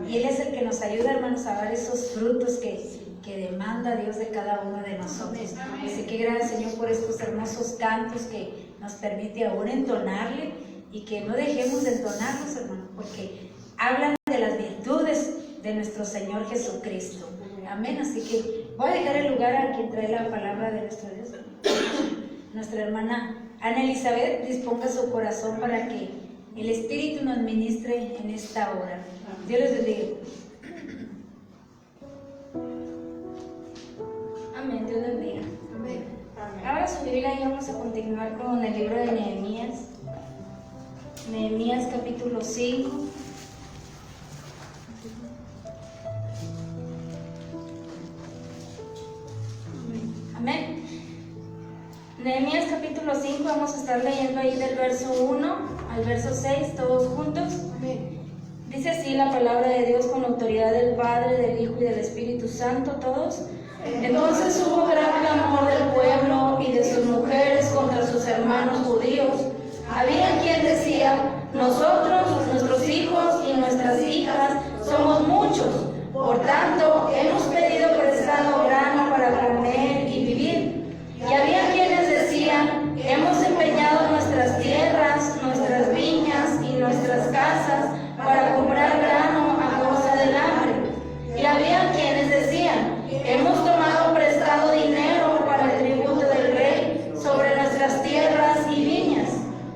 Y Él es el que nos ayuda, hermanos, a dar esos frutos que demanda Dios de cada uno de nosotros. Así que gracias, Señor, por estos hermosos cantos que nos permite aún entonarle, y que no dejemos de entonarlos, hermanos, porque hablan de las virtudes de nuestro Señor Jesucristo. Amén. Así que voy a dejar el lugar a quien trae la palabra de nuestro Dios. Nuestra hermana Ana Elizabeth disponga su corazón para que el Espíritu nos ministre en esta hora. Dios les bendiga. Amén. Dios les bendiga. Ahora su Biblia y vamos a continuar con el libro de Nehemías. Nehemías capítulo 5. Amén. Nehemías capítulo 5, vamos a estar leyendo ahí del verso 1 al verso 6, todos juntos. Amén. Dice así la palabra de Dios con la autoridad del Padre, del Hijo y del Espíritu Santo, todos. Entonces hubo gran clamor del pueblo y de sus mujeres contra sus hermanos judíos. Había quien decía: nosotros, nuestros hijos y nuestras hijas somos muchos, por tanto hemos pedido prestado grano para comer y vivir. Y había quienes decían: hemos empeñado nuestras tierras, nuestras viñas y nuestras casas para comprar grano a causa del hambre. Y había quienes decían: hemos tomado prestado dinero para el tributo del rey sobre nuestras tierras y viñas.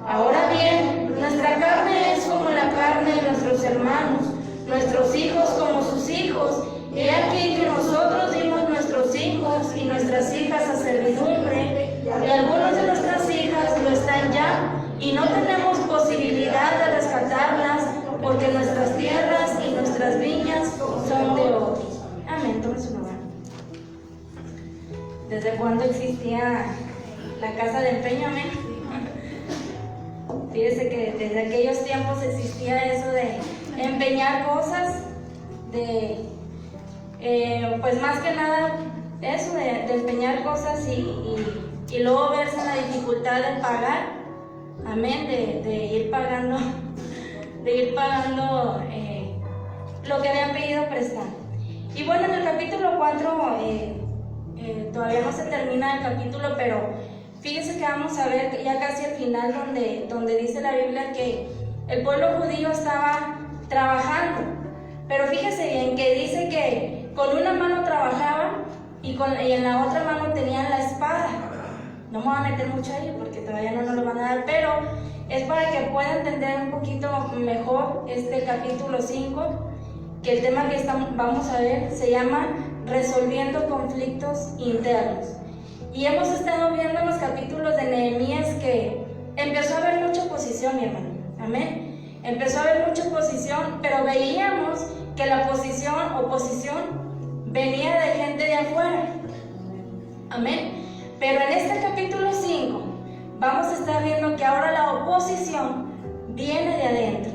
Ahora bien, nuestra carne es como la carne de nuestros hermanos, nuestros hijos como sus hijos. Y aquí que nosotros dimos nuestros hijos y nuestras hijas a servidumbre, y algunos de nuestras hijas lo están ya, y no tenemos posibilidad de rescatarlas, porque nuestras tierras y nuestras viñas son de otros. Amén. Tome su lugar. ¿Desde cuándo existía la casa de empeño? Amén. Fíjese que desde aquellos tiempos existía eso de empeñar cosas, pues más que nada eso de empeñar cosas y luego verse en la dificultad de pagar. Amén. De ir pagando lo que habían pedido prestado. Y bueno, en el capítulo 4 todavía no se termina el capítulo, pero fíjese que vamos a ver ya casi al final donde dice la Biblia que el pueblo judío estaba trabajando, pero fíjese en que dice que con una mano trabajaban y en la otra mano tenían la espada. No me voy a meter mucho ahí porque todavía no nos lo van a dar, pero es para que pueda entender un poquito mejor este capítulo 5, que el tema que vamos a ver se llama Resolviendo conflictos internos. Y hemos estado viendo en los capítulos de Nehemías que empezó a haber mucha oposición, mi hermano. Amén. Empezó a haber mucha oposición, pero veíamos que la oposición venía de gente de afuera. Amén. Pero en este capítulo 5 vamos a estar viendo que ahora la oposición viene de adentro.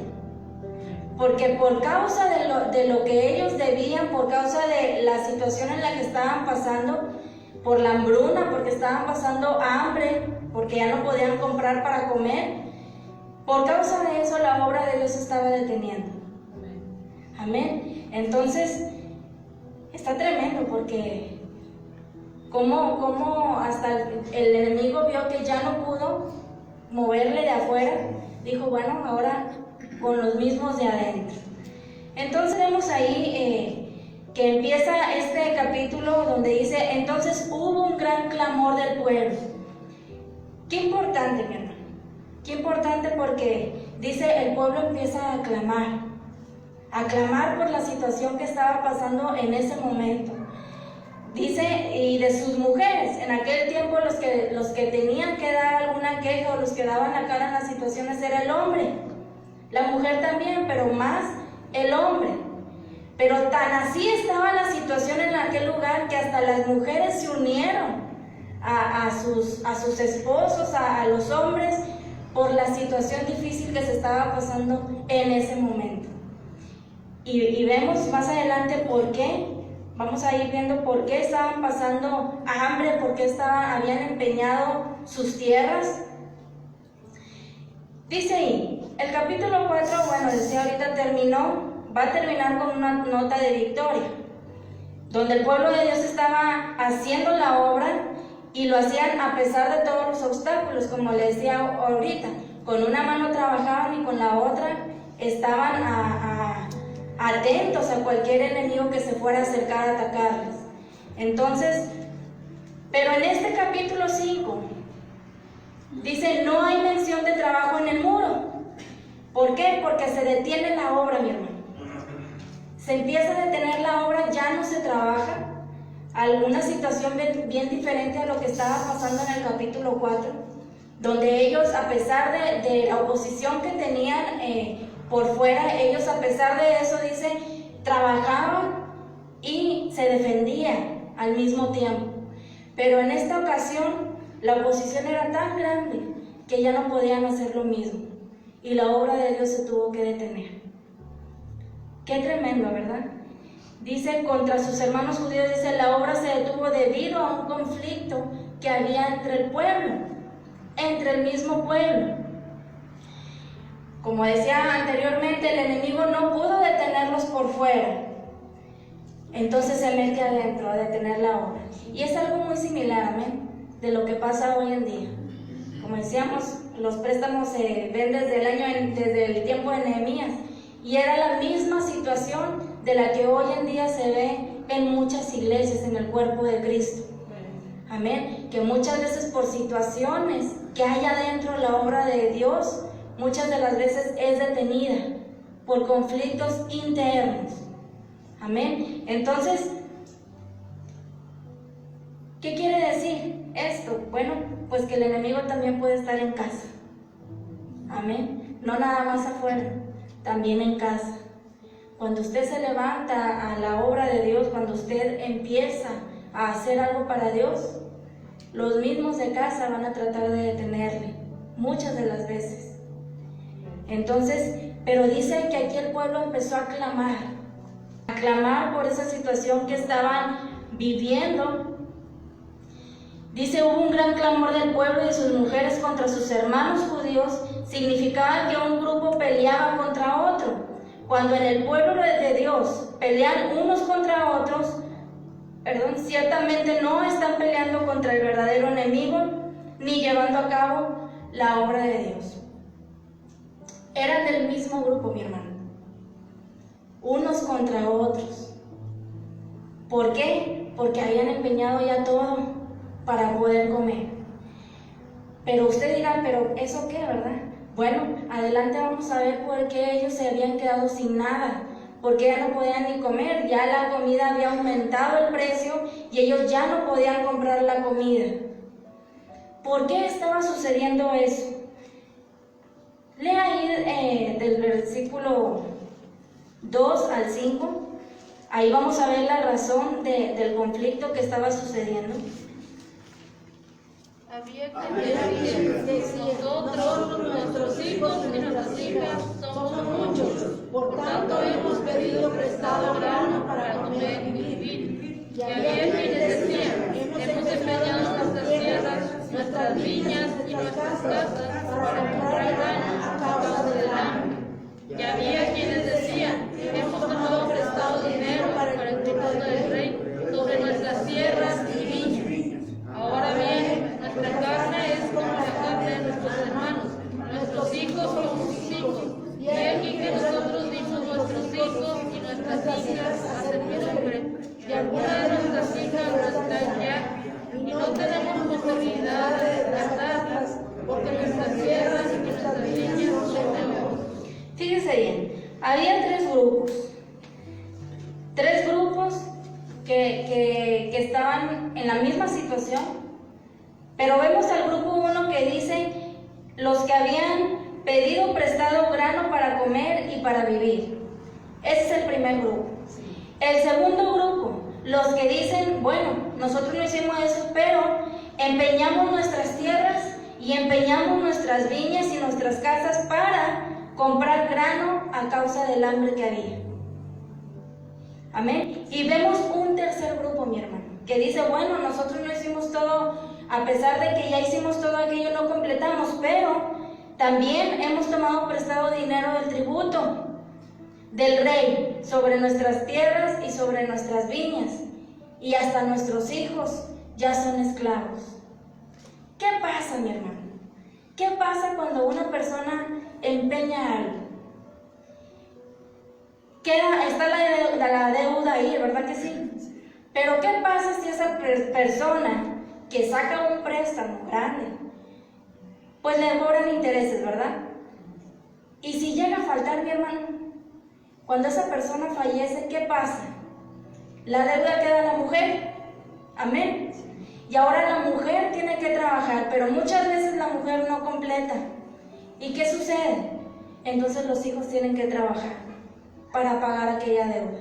Porque por causa de lo que ellos debían, por causa de la situación en la que estaban pasando, por la hambruna, porque estaban pasando hambre, porque ya no podían comprar para comer, por causa de eso la obra de Dios estaba deteniendo. Amén. Entonces, está tremendo porque como hasta el enemigo vio que ya no pudo moverle de afuera, dijo, bueno, ahora con los mismos de adentro. Entonces vemos ahí que empieza este capítulo donde dice, entonces hubo un gran clamor del pueblo. Qué importante, mi hermano, qué importante, porque dice el pueblo empieza a clamar por la situación que estaba pasando en ese momento. Dice, y de sus mujeres, en aquel tiempo los que tenían que dar alguna queja o los que daban la cara en las situaciones era el hombre, la mujer también, pero más el hombre. Pero tan así estaba la situación en aquel lugar que hasta las mujeres se unieron a sus esposos, a los hombres, por la situación difícil que se estaba pasando en ese momento. Y vemos más adelante por qué. Vamos a ir viendo por qué estaban pasando hambre, por qué habían empeñado sus tierras. Dice ahí, el capítulo 4, bueno, decía ahorita terminó, va a terminar con una nota de victoria, donde el pueblo de Dios estaba haciendo la obra y lo hacían a pesar de todos los obstáculos, como les decía ahorita. Con una mano trabajaban y con la otra estaban atentos a cualquier enemigo que se fuera a acercar a atacarles. Entonces, pero en este capítulo 5 dice, no hay mención de trabajo en el muro. ¿Por qué? Porque se detiene la obra, mi hermano. Se empieza a detener la obra, ya no se trabaja. Alguna situación bien diferente a lo que estaba pasando en el capítulo 4, donde ellos, a pesar de la oposición que tenían por fuera, ellos a pesar de eso, dice, trabajaban y se defendían al mismo tiempo. Pero en esta ocasión la oposición era tan grande que ya no podían hacer lo mismo y la obra de Dios se tuvo que detener. Qué tremendo, ¿verdad? Dice, contra sus hermanos judíos, dice, la obra se detuvo debido a un conflicto que había entre el pueblo, entre el mismo pueblo. Como decía anteriormente, el enemigo no pudo detenerlos por fuera. Entonces se mete adentro a detener la obra. Y es algo muy similar, amén, de lo que pasa hoy en día. Como decíamos, los préstamos se ven desde el tiempo de Nehemías. Y era la misma situación de la que hoy en día se ve en muchas iglesias, en el cuerpo de Cristo. Amén. Que muchas veces por situaciones que hay adentro la obra de Dios, muchas de las veces es detenida por conflictos internos. Amén. Entonces, ¿qué quiere decir esto? Bueno, pues que el enemigo también puede estar en casa. Amén. No nada más afuera, también en casa. Cuando usted se levanta a la obra de Dios, cuando usted empieza a hacer algo para Dios, los mismos de casa van a tratar de detenerle, muchas de las veces. Entonces, pero dice que aquí el pueblo empezó a clamar por esa situación que estaban viviendo. Dice, hubo un gran clamor del pueblo y de sus mujeres contra sus hermanos judíos. Significaba que un grupo peleaba contra otro. Cuando en el pueblo de Dios pelean unos contra otros, ciertamente no están peleando contra el verdadero enemigo, ni llevando a cabo la obra de Dios. Eran del mismo grupo, mi hermano. Unos contra otros. ¿Por qué? Porque habían empeñado ya todo para poder comer. Pero usted dirá, ¿pero eso qué, verdad? Bueno, adelante vamos a ver por qué ellos se habían quedado sin nada, porque ya no podían ni comer, ya la comida había aumentado el precio y ellos ya no podían comprar la comida. ¿Por qué estaba sucediendo eso? Lea ahí del versículo 2 al 5, ahí vamos a ver la razón del conflicto que estaba sucediendo. Había que nosotros, nuestros hijos y nuestras hijas somos muchos, por tanto hemos pedido prestado grano para comer y vivir. Y había quienes decían, hemos empeñado nuestras tierras, nuestras viñas y nuestras casas para comprar grano a causa del hambre. Y había quienes decían, hemos tomado prestado dinero para el tributo del rey sobre nuestras tierras y viñas. Ahora bien, nuestra carne es como la carne de nuestros hermanos, nuestros hijos como sus hijos. Y aquí que nosotros dimos nuestros hijos y nuestras hijas a servidumbre, y algunas de nuestras hijas no están ya, y no tenemos posibilidad de tratarlas, porque nuestras tierras y nuestras viñas son de oro. Fíjese bien, había tres grupos que estaban en la misma situación, pero vemos al grupo 1 que dice los que habían pedido prestado grano para comer y para vivir. Ese es el primer grupo. El segundo grupo, los que dicen, bueno, nosotros no hicimos eso, pero empeñamos nuestras tierras y empeñamos nuestras viñas y nuestras casas para comprar grano a causa del hambre que había. Amén. Y vemos un tercer grupo, mi hermano, que dice, bueno, nosotros no hicimos todo, a pesar de que ya hicimos todo aquello, no completamos, pero también hemos tomado prestado dinero del tributo del rey sobre nuestras tierras y sobre nuestras viñas, y hasta nuestros hijos ya son esclavos. ¿Qué pasa, mi hermano? ¿Qué pasa cuando una persona empeña algo? Está la deuda ahí, ¿verdad que sí? Pero ¿qué pasa si esa persona que saca un préstamo grande, pues le cobran intereses, ¿verdad? Y si llega a faltar, mi hermano, cuando esa persona fallece, ¿qué pasa? La deuda queda a la mujer, amén. Y ahora la mujer tiene que trabajar, pero muchas veces la mujer no completa. ¿Y qué sucede? Entonces los hijos tienen que trabajar para pagar aquella deuda.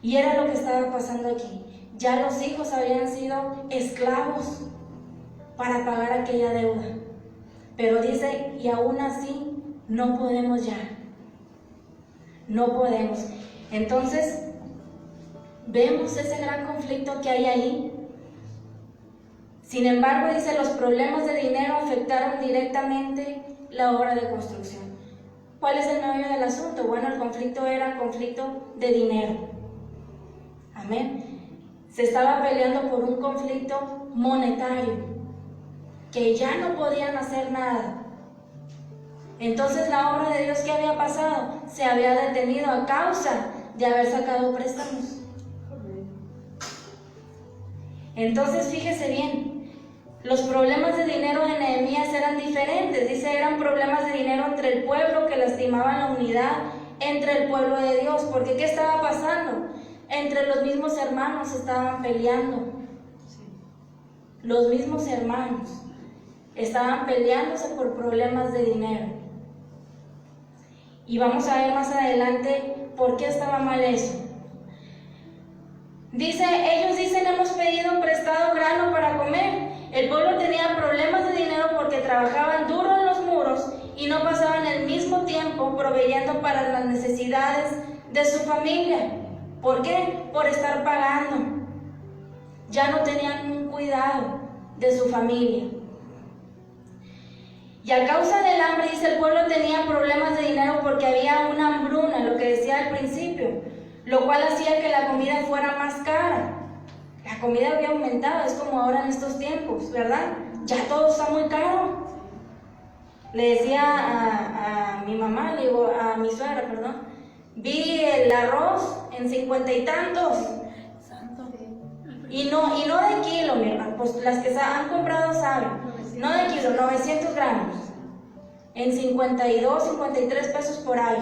Y era lo que estaba pasando aquí. Ya los hijos habían sido esclavos para pagar aquella deuda. Pero dice, y aún así no podemos ya. No podemos. Entonces, vemos ese gran conflicto que hay ahí. Sin embargo, dice, los problemas de dinero afectaron directamente la obra de construcción. ¿Cuál es el meollo del asunto? Bueno, el conflicto era conflicto de dinero. Amén. Se estaba peleando por un conflicto monetario, que ya no podían hacer nada. Entonces la obra de Dios que había pasado se había detenido a causa de haber sacado préstamos. Entonces fíjese bien, los problemas de dinero de Nehemías eran diferentes. Dice, eran problemas de dinero entre el pueblo que lastimaban la unidad entre el pueblo de Dios. Porque ¿qué estaba pasando? Entre los mismos hermanos estaban peleando. Los mismos hermanos estaban peleándose por problemas de dinero. Y vamos a ver más adelante por qué estaba mal eso. Dice, ellos dicen, hemos pedido prestado grano para comer. El pueblo tenía problemas de dinero porque trabajaban duro en los muros y no pasaban el mismo tiempo proveyendo para las necesidades de su familia. ¿Por qué? Por estar pagando. Ya no tenían un cuidado de su familia. Y a causa del hambre, dice, el pueblo tenía problemas de dinero porque había una hambruna, lo que decía al principio, lo cual hacía que la comida fuera más cara. La comida había aumentado, es como ahora en estos tiempos, ¿verdad? Ya todo está muy caro. Le decía a mi mamá, le digo, a mi suegra, perdón, vi el arroz en 50 y tantos. Y no de kilo, mi hermano, pues las que han comprado saben. No de kilo, 900 gramos. En 52, 53 pesos por ahí.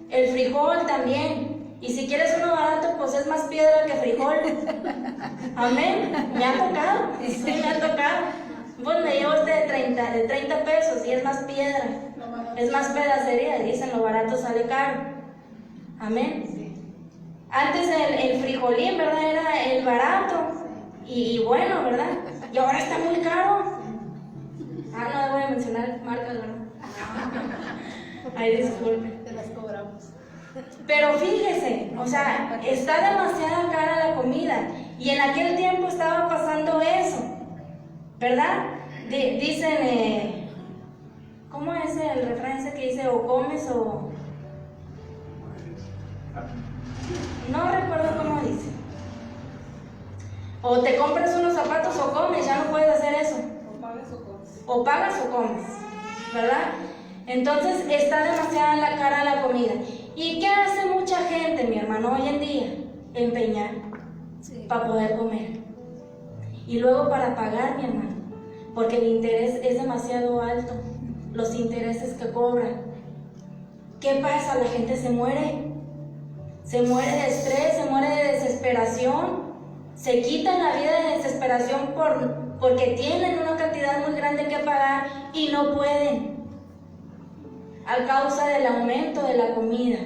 El frijol también. Y si quieres uno barato, pues es más piedra que frijol. Amén. Me ha tocado. Sí, me ha tocado. Pues me llevo de 30 pesos y es más piedra. Es más pedacería. Dicen, lo barato sale caro. Amén. Antes el frijolín, ¿verdad? Era el barato. Y bueno, ¿verdad? Y ahora está muy caro. No voy a mencionar marcas, ¿verdad? Ay, disculpe. Te las cobramos. Pero fíjese, o sea, está demasiado cara la comida. Y en aquel tiempo estaba pasando eso, ¿verdad? Dicen, ¿cómo es el refrán ese que dice o comes o...? No recuerdo cómo dice. O te compras unos zapatos o comes, ya no puedes hacer eso. O pagas o comes. O pagas o comes, ¿verdad? Entonces está demasiado cara la comida. ¿Y qué hace mucha gente, mi hermano, hoy en día? Empeñar para poder comer. Y luego para pagar, mi hermano, porque el interés es demasiado alto, los intereses que cobran. ¿Qué pasa? La gente se muere de estrés, se muere de desesperación, se quitan la vida de desesperación porque tienen una cantidad muy grande que pagar y no pueden, a causa del aumento de la comida.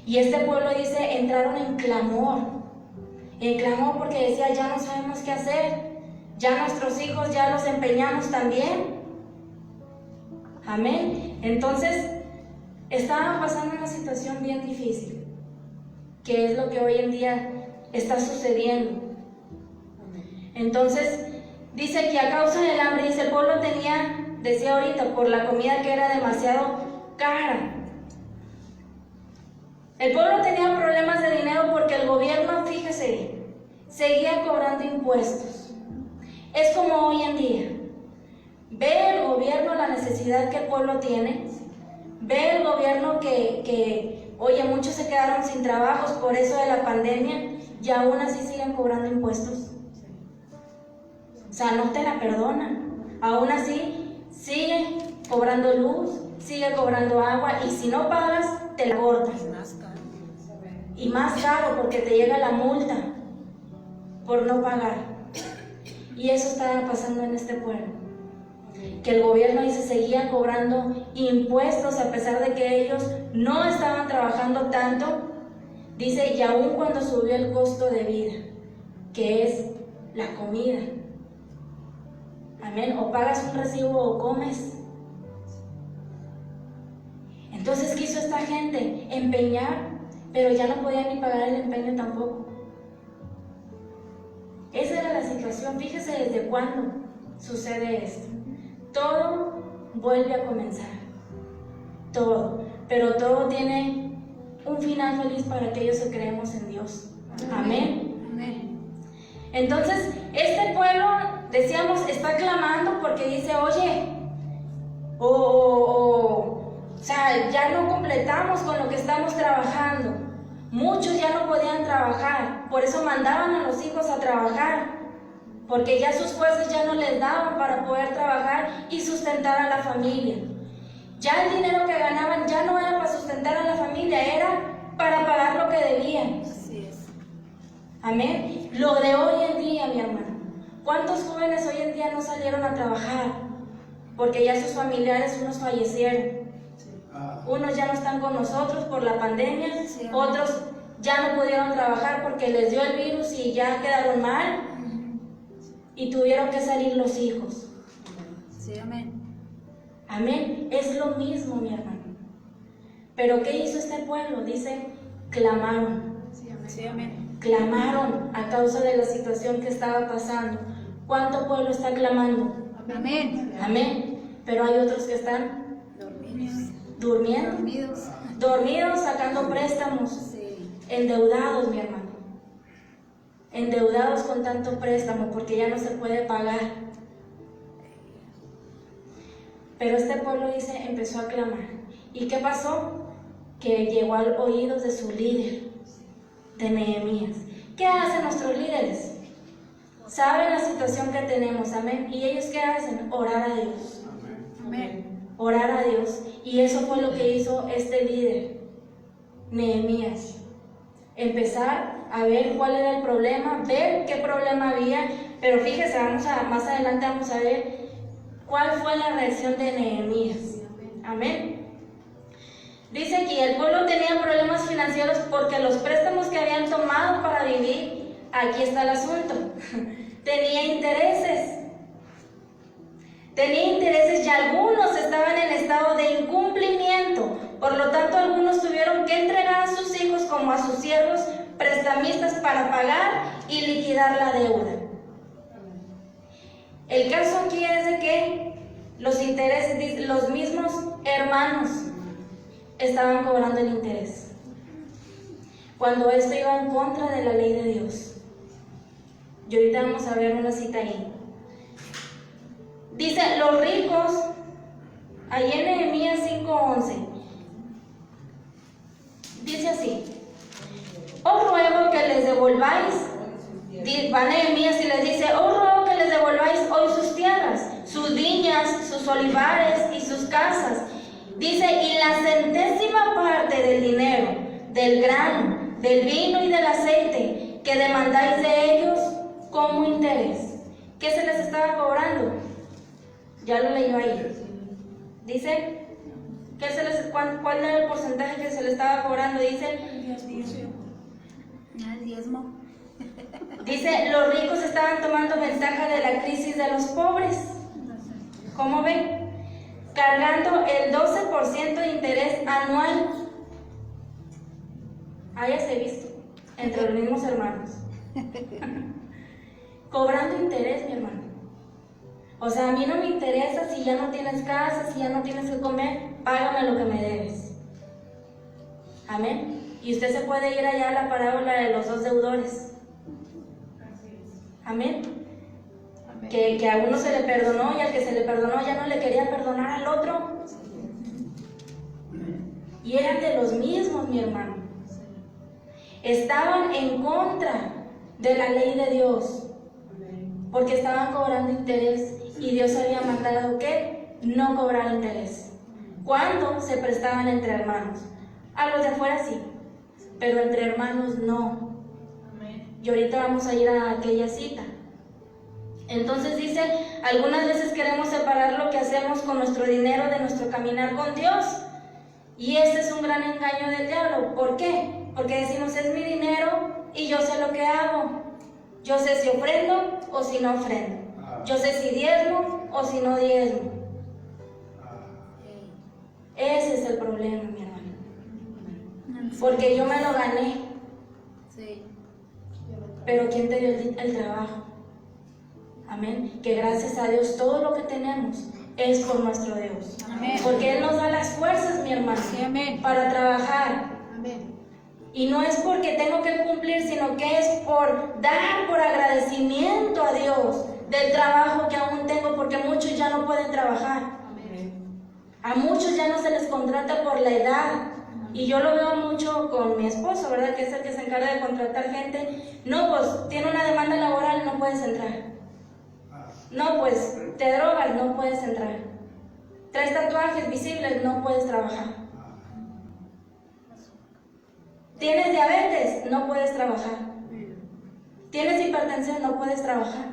Y este pueblo dice, entraron en clamor porque decía, ya no sabemos qué hacer, ya nuestros hijos ya los empeñamos también. Amén. Entonces estaban pasando una situación bien difícil, que es lo que hoy en día está sucediendo. Entonces dice que a causa del hambre, dice, el pueblo tenía, decía ahorita, por la comida que era demasiado cara. El pueblo tenía problemas de dinero porque el gobierno, fíjese, seguía cobrando impuestos. Es como hoy en día. Ve el gobierno la necesidad que el pueblo tiene. Ve el gobierno que oye, muchos se quedaron sin trabajos por eso de la pandemia y aún así siguen cobrando impuestos. O sea, no te la perdonan. Aún así, sigue cobrando luz, sigue cobrando agua y si no pagas, te la cortan. Y más caro porque te llega la multa por no pagar. Y eso estaba pasando en este pueblo. Que el gobierno dice seguía cobrando impuestos a pesar de que ellos no estaban trabajando tanto. Dice, y aún cuando subió el costo de vida, que es la comida. Amén. O pagas un recibo o comes. Entonces, ¿qué hizo esta gente? Empeñar, pero ya no podían ni pagar el empeño tampoco. Esa era la situación. Fíjese desde cuándo sucede esto. Todo vuelve a comenzar. Todo. Pero todo tiene un final feliz para aquellos que creemos en Dios. Amén. Amén. Entonces, este pueblo, decíamos, está clamando porque dice, oye, o sea, ya no completamos con lo que estamos trabajando. Muchos ya no podían trabajar, por eso mandaban a los hijos a trabajar, porque ya sus fuerzas ya no les daban para poder trabajar y sustentar a la familia. Ya el dinero que ganaban ya no era para sustentar a la familia, era para pagar lo que debían. Así es. Amén. Lo de hoy en día, mi hermano. ¿Cuántos jóvenes hoy en día no salieron a trabajar? Porque ya sus familiares, unos fallecieron. Unos ya no están con nosotros por la pandemia, otros ya no pudieron trabajar porque les dio el virus y ya quedaron mal y tuvieron que salir los hijos. Sí, amén. Amén. Es lo mismo, mi hermano. Pero ¿qué hizo este pueblo? Dice, clamaron. Sí, amén. Clamaron a causa de la situación que estaba pasando. ¿Cuánto pueblo está clamando? Amén. Amén. Pero hay otros que están durmiendo, dormidos, sacando préstamos, Sí. endeudados, mi hermano. Endeudados con tanto préstamo porque ya no se puede pagar. Pero este pueblo dice, empezó a clamar. ¿Y qué pasó? Que llegó a oídos de su líder, de Nehemías. ¿Qué hacen nuestros líderes? Saben la situación que tenemos, amén. ¿Y ellos qué hacen? Orar a Dios. Amén. Orar a Dios. Y eso fue lo que hizo este líder, Nehemías. Empezar a ver cuál era el problema, ver qué problema había. Pero fíjese, más adelante vamos a ver cuál fue la reacción de Nehemías. Amén. Dice aquí, el pueblo tenía problemas financieros porque los préstamos que habían tomado para vivir, aquí está el asunto, tenía intereses. Tenía intereses y algunos estaban en estado de incumplimiento. Por lo tanto, algunos tuvieron que entregar a sus hijos como a sus siervos prestamistas para pagar y liquidar la deuda. El caso aquí es de que los intereses, los mismos hermanos estaban cobrando el interés, cuando esto iba en contra de la ley de Dios. Y ahorita vamos a ver una cita ahí. Dice, los ricos, ahí en Nehemías 5:11, dice así, os ruego que les devolváis, va Nehemías y les dice, os ruego que les devolváis hoy sus tierras, sus viñas, sus olivares y sus casas. Dice, y la centésima parte del dinero, del grano, del vino y del aceite que demandáis de ellos como interés. ¿Qué se les estaba cobrando? Ya lo leyó ahí. Dice, ¿cuál era el porcentaje que se le estaba cobrando? Dice, El diezmo. dice, los ricos estaban tomando ventaja de la crisis de los pobres. ¿Cómo ven? Cargando el 12% de interés anual. Háyase visto, entre los mismos hermanos. Cobrando interés, mi hermano. O sea, a mí no me interesa si ya no tienes casa, si ya no tienes que comer, págame lo que me debes. Amén. Y usted se puede ir allá a la parábola de los dos deudores. Amén. Que a uno se le perdonó y al que se le perdonó ya no le quería perdonar al otro. Y eran de los mismos, mi hermano. Estaban en contra de la ley de Dios, porque estaban cobrando interés y Dios había mandado que no cobrar interés. ¿Cuándo se prestaban entre hermanos? A los de afuera sí, pero entre hermanos no. Y ahorita vamos a ir a aquella cita. Entonces dice, algunas veces queremos separar lo que hacemos con nuestro dinero de nuestro caminar con Dios. Y este es un gran engaño del diablo. ¿Por qué? Porque decimos, es mi dinero y yo sé lo que hago. Yo sé si ofrendo o si no ofrendo. Yo sé si diezmo o si no diezmo. Ese es el problema, mi hermano. Porque yo me lo gané. Pero ¿quién te dio el trabajo? Amén. Que gracias a Dios todo lo que tenemos es por nuestro Dios. Amén. Porque Él nos da las fuerzas, mi hermano, para trabajar. Amén. Y no es porque tengo que cumplir, sino que es por dar, por agradecimiento a Dios del trabajo que aún tengo, porque muchos ya no pueden trabajar. A muchos ya no se les contrata por la edad. Y yo lo veo mucho con mi esposo, ¿verdad? Que es el que se encarga de contratar gente. No, pues tiene una demanda laboral, no puedes entrar. No, pues te drogas, no puedes entrar. Traes tatuajes visibles, no puedes trabajar. Tienes diabetes, no puedes trabajar. Tienes hipertensión, no puedes trabajar.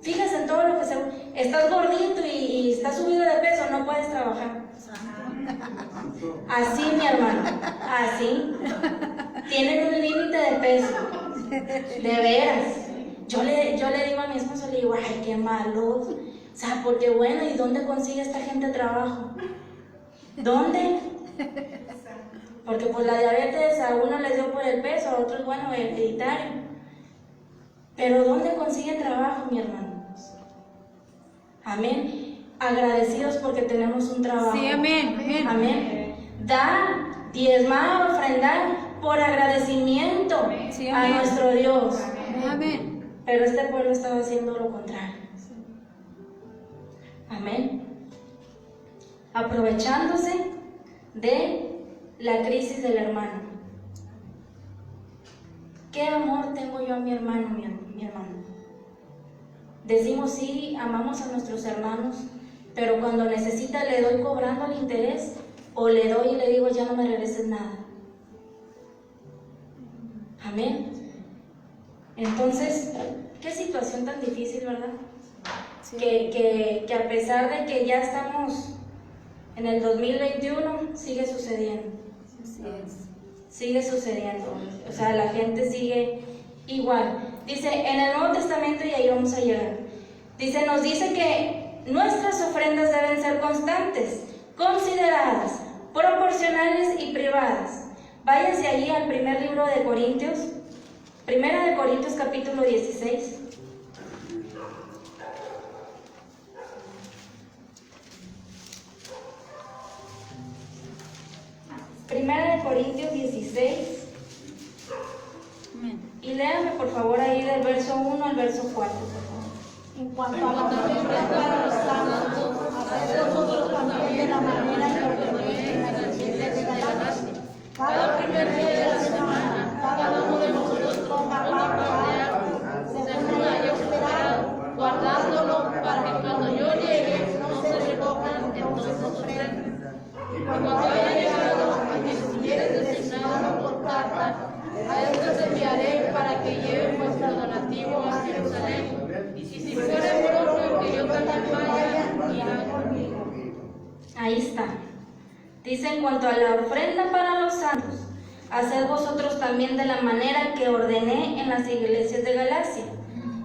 Fíjese en todo lo que se... Estás gordito y estás subido de peso, no puedes trabajar. Así, mi hermano, así. Tienen un límite de peso. De veras. Yo le digo a mi esposo, le digo, ay, qué malo. O sea, porque bueno, ¿y dónde consigue esta gente trabajo? ¿Dónde? Porque pues la diabetes a uno les dio por el peso, a otros, bueno, hereditario. Pero ¿dónde consiguen trabajo, mi hermano? Amén. Agradecidos porque tenemos un trabajo. Sí, amén. Amén. Dar, diezmar, ofrendar por agradecimiento Sí, a nuestro Dios. Amén. Pero este pueblo estaba haciendo lo contrario. Amén. Aprovechándose de la crisis del hermano. ¿Qué amor tengo yo a mi hermano, mi hermano? Decimos sí, amamos a nuestros hermanos, pero cuando necesita le doy cobrando el interés o le doy y le digo ya no me regreses nada. Amén. Entonces, qué situación tan difícil, ¿verdad? Sí. Que a pesar de que ya estamos en el 2021, sigue sucediendo. Así es. Sigue sucediendo. O sea, la gente sigue igual. Dice, en el Nuevo Testamento, y ahí vamos a llegar, nos dice que nuestras ofrendas deben ser constantes, consideradas, proporcionales y privadas. Váyanse allí al primer libro de Corintios, Primera de Corintios capítulo 16. Primera de Corintios 16. Y léame por favor ahí del verso 1 al verso 4, por favor. En cuanto a la ofrenda para los santos, haced vosotros también de la manera que ordené en las iglesias de Galacia. Cada primer día de la semana, cada uno de nosotros ponga pan para según lo haya esperado, guardándolo para que cuando yo llegue no se recojan entonces ofrendas. Y cuando haya llegado a quien hubiere designado por carta, a estos enviaré para que lleven vuestro donativo a Jerusalén. Y si fuere propio que yo también vaya, irán conmigo. Ahí está. Dice, en cuanto a la ofrenda para los santos, haced vosotros también de la manera que ordené en las iglesias de Galacia.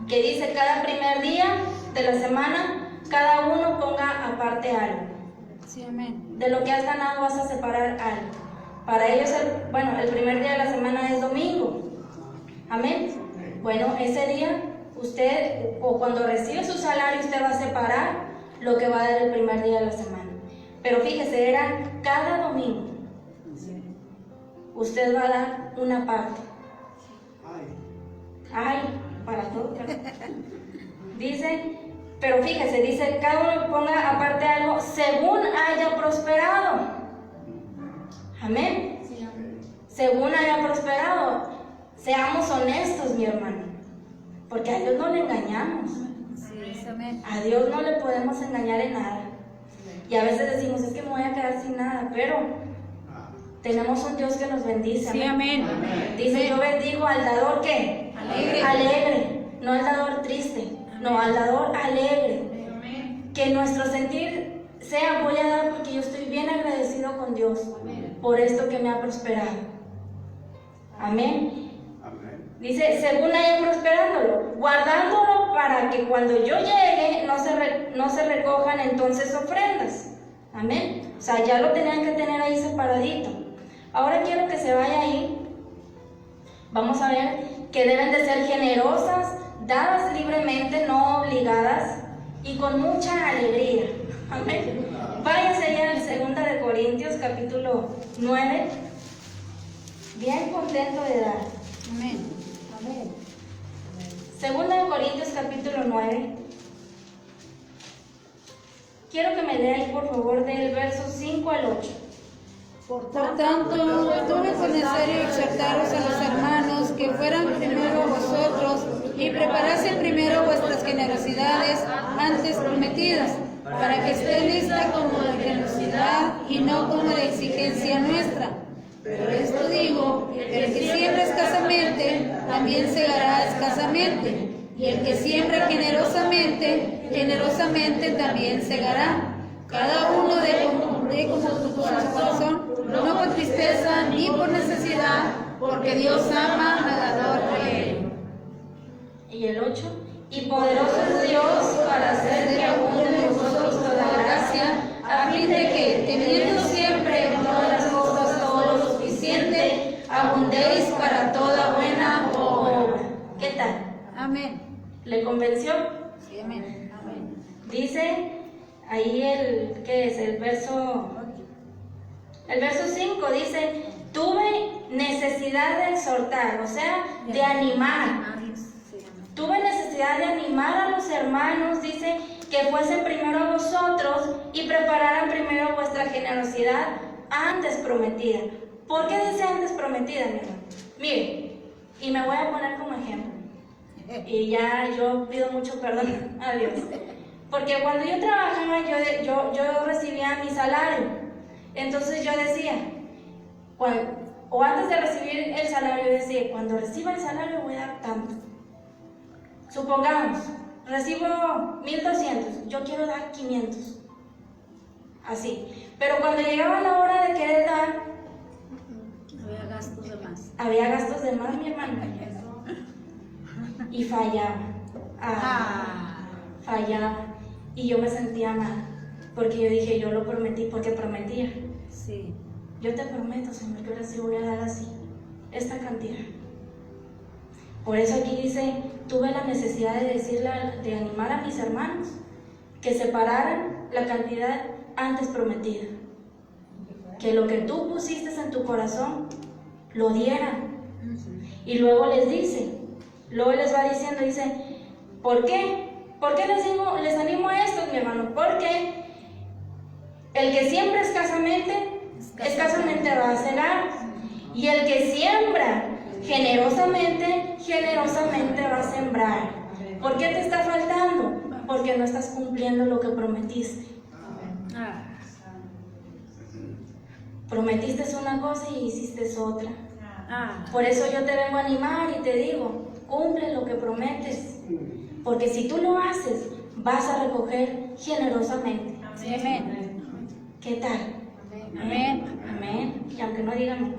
Que dice, cada primer día de la semana, cada uno ponga aparte algo. Sí, amén. De lo que has ganado vas a separar algo. Para ellos, el primer día de la semana es domingo. Amén. Bueno, ese día usted, o cuando recibe su salario, usted va a separar lo que va a dar el primer día de la semana. Pero fíjese, era cada domingo. Usted va a dar una parte. Ay, para todo. Dice, pero fíjese, dice, cada uno ponga aparte algo según haya prosperado. Amén. Según haya prosperado. Seamos honestos, mi hermano, porque a Dios no le engañamos. A Dios no le podemos engañar en nada. Y a veces decimos, es que me voy a quedar sin nada, pero tenemos un Dios que nos bendice. Sí, amén. Dice, yo bendigo al dador, ¿qué? Alegre. No al dador triste, no, al dador alegre. Que nuestro sentir sea, voy a dar porque yo estoy bien agradecido con Dios por esto que me ha prosperado. Amén. Dice, según haya prosperándolo, guardándolo para que cuando yo llegue no se recojan entonces ofrendas. Amén. O sea, ya lo tenían que tener ahí separadito. Ahora quiero que se vaya ahí. Vamos a ver que deben de ser generosas, dadas libremente, no obligadas, y con mucha alegría. Amén. Váyanse ya en 2 de Corintios, capítulo 9. Bien contento de dar. Amén. Amén. 2 de Corintios, capítulo 9. Quiero que me lea ahí, por favor, del verso 5 al 8. Por tanto, tuve por necesario exhortaros a los hermanos que fueran primero vosotros y preparasen primero vuestras generosidades antes prometidas, para que esté lista como de generosidad y no como de exigencia nuestra. Pero esto digo, el que siembra escasamente, también segará escasamente, y el que siembra generosamente, generosamente también segará. Cada uno de como su corazón, no con tristeza ni por necesidad, porque Dios ama al dador alegre. Y el 8. Y poderoso es Dios para hacer que abunde en vosotros toda gracia, a fin de que, teniendo siempre en todas las cosas todo lo suficiente, abundéis para toda buena obra. ¿Qué tal? Amén. ¿Le convenció? Sí, amén. Amén. Dice ahí ¿qué es? El verso 5 dice, tuve necesidad de exhortar, o sea, de animar. Tuve necesidad de animar a los hermanos, dice, que fuesen primero a vosotros y prepararan primero vuestra generosidad antes prometida. ¿Por qué dice antes prometida, mi hermano? Mire, y me voy a poner como ejemplo. Y ya yo pido mucho perdón a Dios. Porque cuando yo trabajaba, yo recibía mi salario. Entonces yo decía, o antes de recibir el salario, decía, cuando reciba el salario voy a dar tanto. Supongamos, recibo 1,200, yo quiero dar 500. Así. Pero cuando llegaba la hora de querer dar, Había gastos de más. había gastos de más, mi hermano. Y fallaba. Fallaba. Y yo me sentía mal. Porque yo dije, yo lo prometí porque prometía. Sí. Yo te prometo, Señor, que ahora sí voy a dar así, esta cantidad. Por eso aquí dice, tuve la necesidad de animar a mis hermanos que separaran la cantidad antes prometida. Que lo que tú pusiste en tu corazón, lo dieran. Y luego les va diciendo, dice, ¿por qué? ¿Por qué les animo a esto, mi hermano? Porque el que siembra escasamente va a cegar. Y el que siembra generosamente va a sembrar. ¿Por qué te está faltando? Porque no estás cumpliendo lo que prometiste. Prometiste una cosa y hiciste otra. Por eso yo te vengo a animar y te digo, cumple lo que prometes. Porque si tú lo haces, vas a recoger generosamente. Amén. ¿Qué tal? Amén. Amén. Y aunque no digan,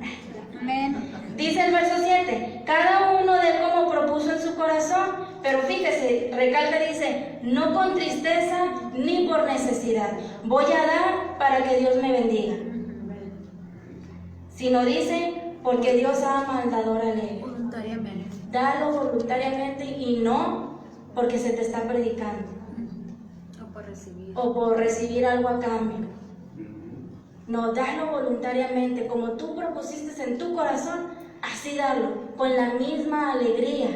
Amén. dice el verso 7, cada uno de como propuso en su corazón, pero fíjese, recalca, dice, no con tristeza ni por necesidad, voy a dar para que Dios me bendiga. Sino dice, porque Dios ama al dador alegre. Voluntariamente. Dalo voluntariamente y no porque se te está predicando O o por recibir algo a cambio. No, dalo voluntariamente, como tú propusiste en tu corazón, así dalo, con la misma alegría.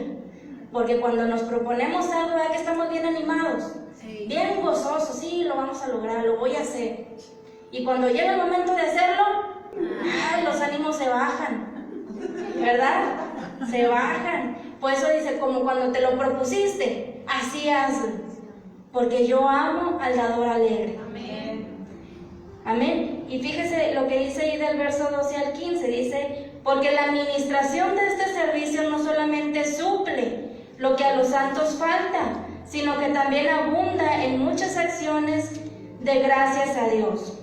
Porque cuando nos proponemos algo, ¿verdad que estamos bien animados? Sí. Bien gozosos, sí, lo vamos a lograr, lo voy a hacer. Y cuando llega el momento de hacerlo, ¡ay! Los ánimos se bajan, ¿verdad? Se bajan. Por eso dice, como cuando te lo propusiste, así hazlo. Porque yo amo al dador alegre. Amén. Amén. Y fíjese lo que dice ahí del verso 12 al 15, dice, porque la administración de este servicio no solamente suple lo que a los santos falta, sino que también abunda en muchas acciones de gracias a Dios.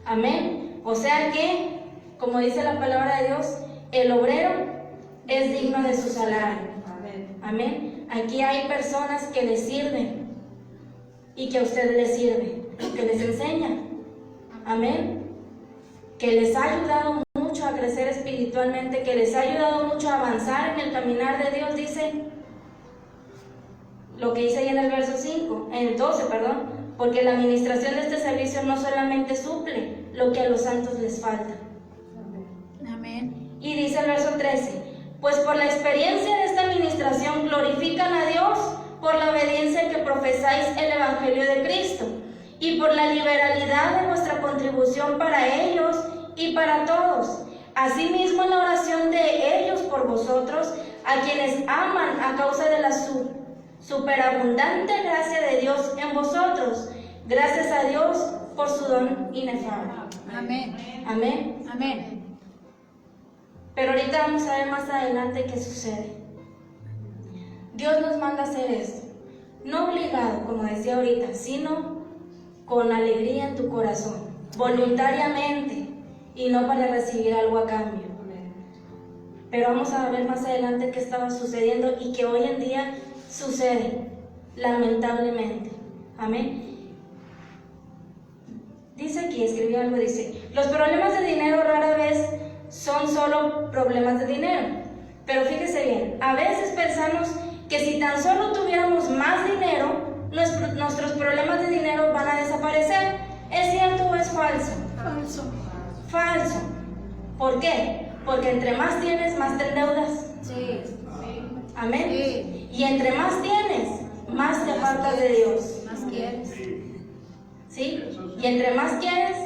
Amén. O sea que, como dice la palabra de Dios, el obrero es digno de su salario. Amén. Aquí hay personas que les sirven y que a usted les sirve, que les enseña. Amén. Que les ha ayudado mucho a crecer espiritualmente, que les ha ayudado mucho a avanzar en el caminar de Dios, dice lo que dice ahí en el verso 5, en el 12, perdón, porque la administración de este servicio no solamente suple lo que a los santos les falta. Amén. Y dice el verso 13, pues por la experiencia de esta administración glorifican a Dios por la obediencia que profesáis el Evangelio de Cristo y por la liberalidad de vuestra contribución para ellos y para todos. Asimismo en la oración de ellos por vosotros, a quienes aman a causa de la superabundante gracia de Dios en vosotros. Gracias a Dios por su don inefable. Amén. Amén. Amén. Pero ahorita vamos a ver más adelante qué sucede. Dios nos manda a hacer esto, no obligado, como decía ahorita, sino con alegría en tu corazón, voluntariamente, y no para recibir algo a cambio. Pero vamos a ver más adelante qué estaba sucediendo y que hoy en día sucede, lamentablemente. Amén. Dice aquí, escribí algo, dice, los problemas de dinero rara vez son solo problemas de dinero. Pero fíjese bien, a veces pensamos que si tan solo tuviéramos más dinero, nuestros problemas de dinero van a desaparecer. ¿Es cierto o es falso? Falso. Falso. ¿Por qué? Porque entre más tienes, más te endeudas. Sí. Amén. Sí. Y entre más tienes, más te apartas de Dios. Más quieres. ¿Sí? Y entre más quieres,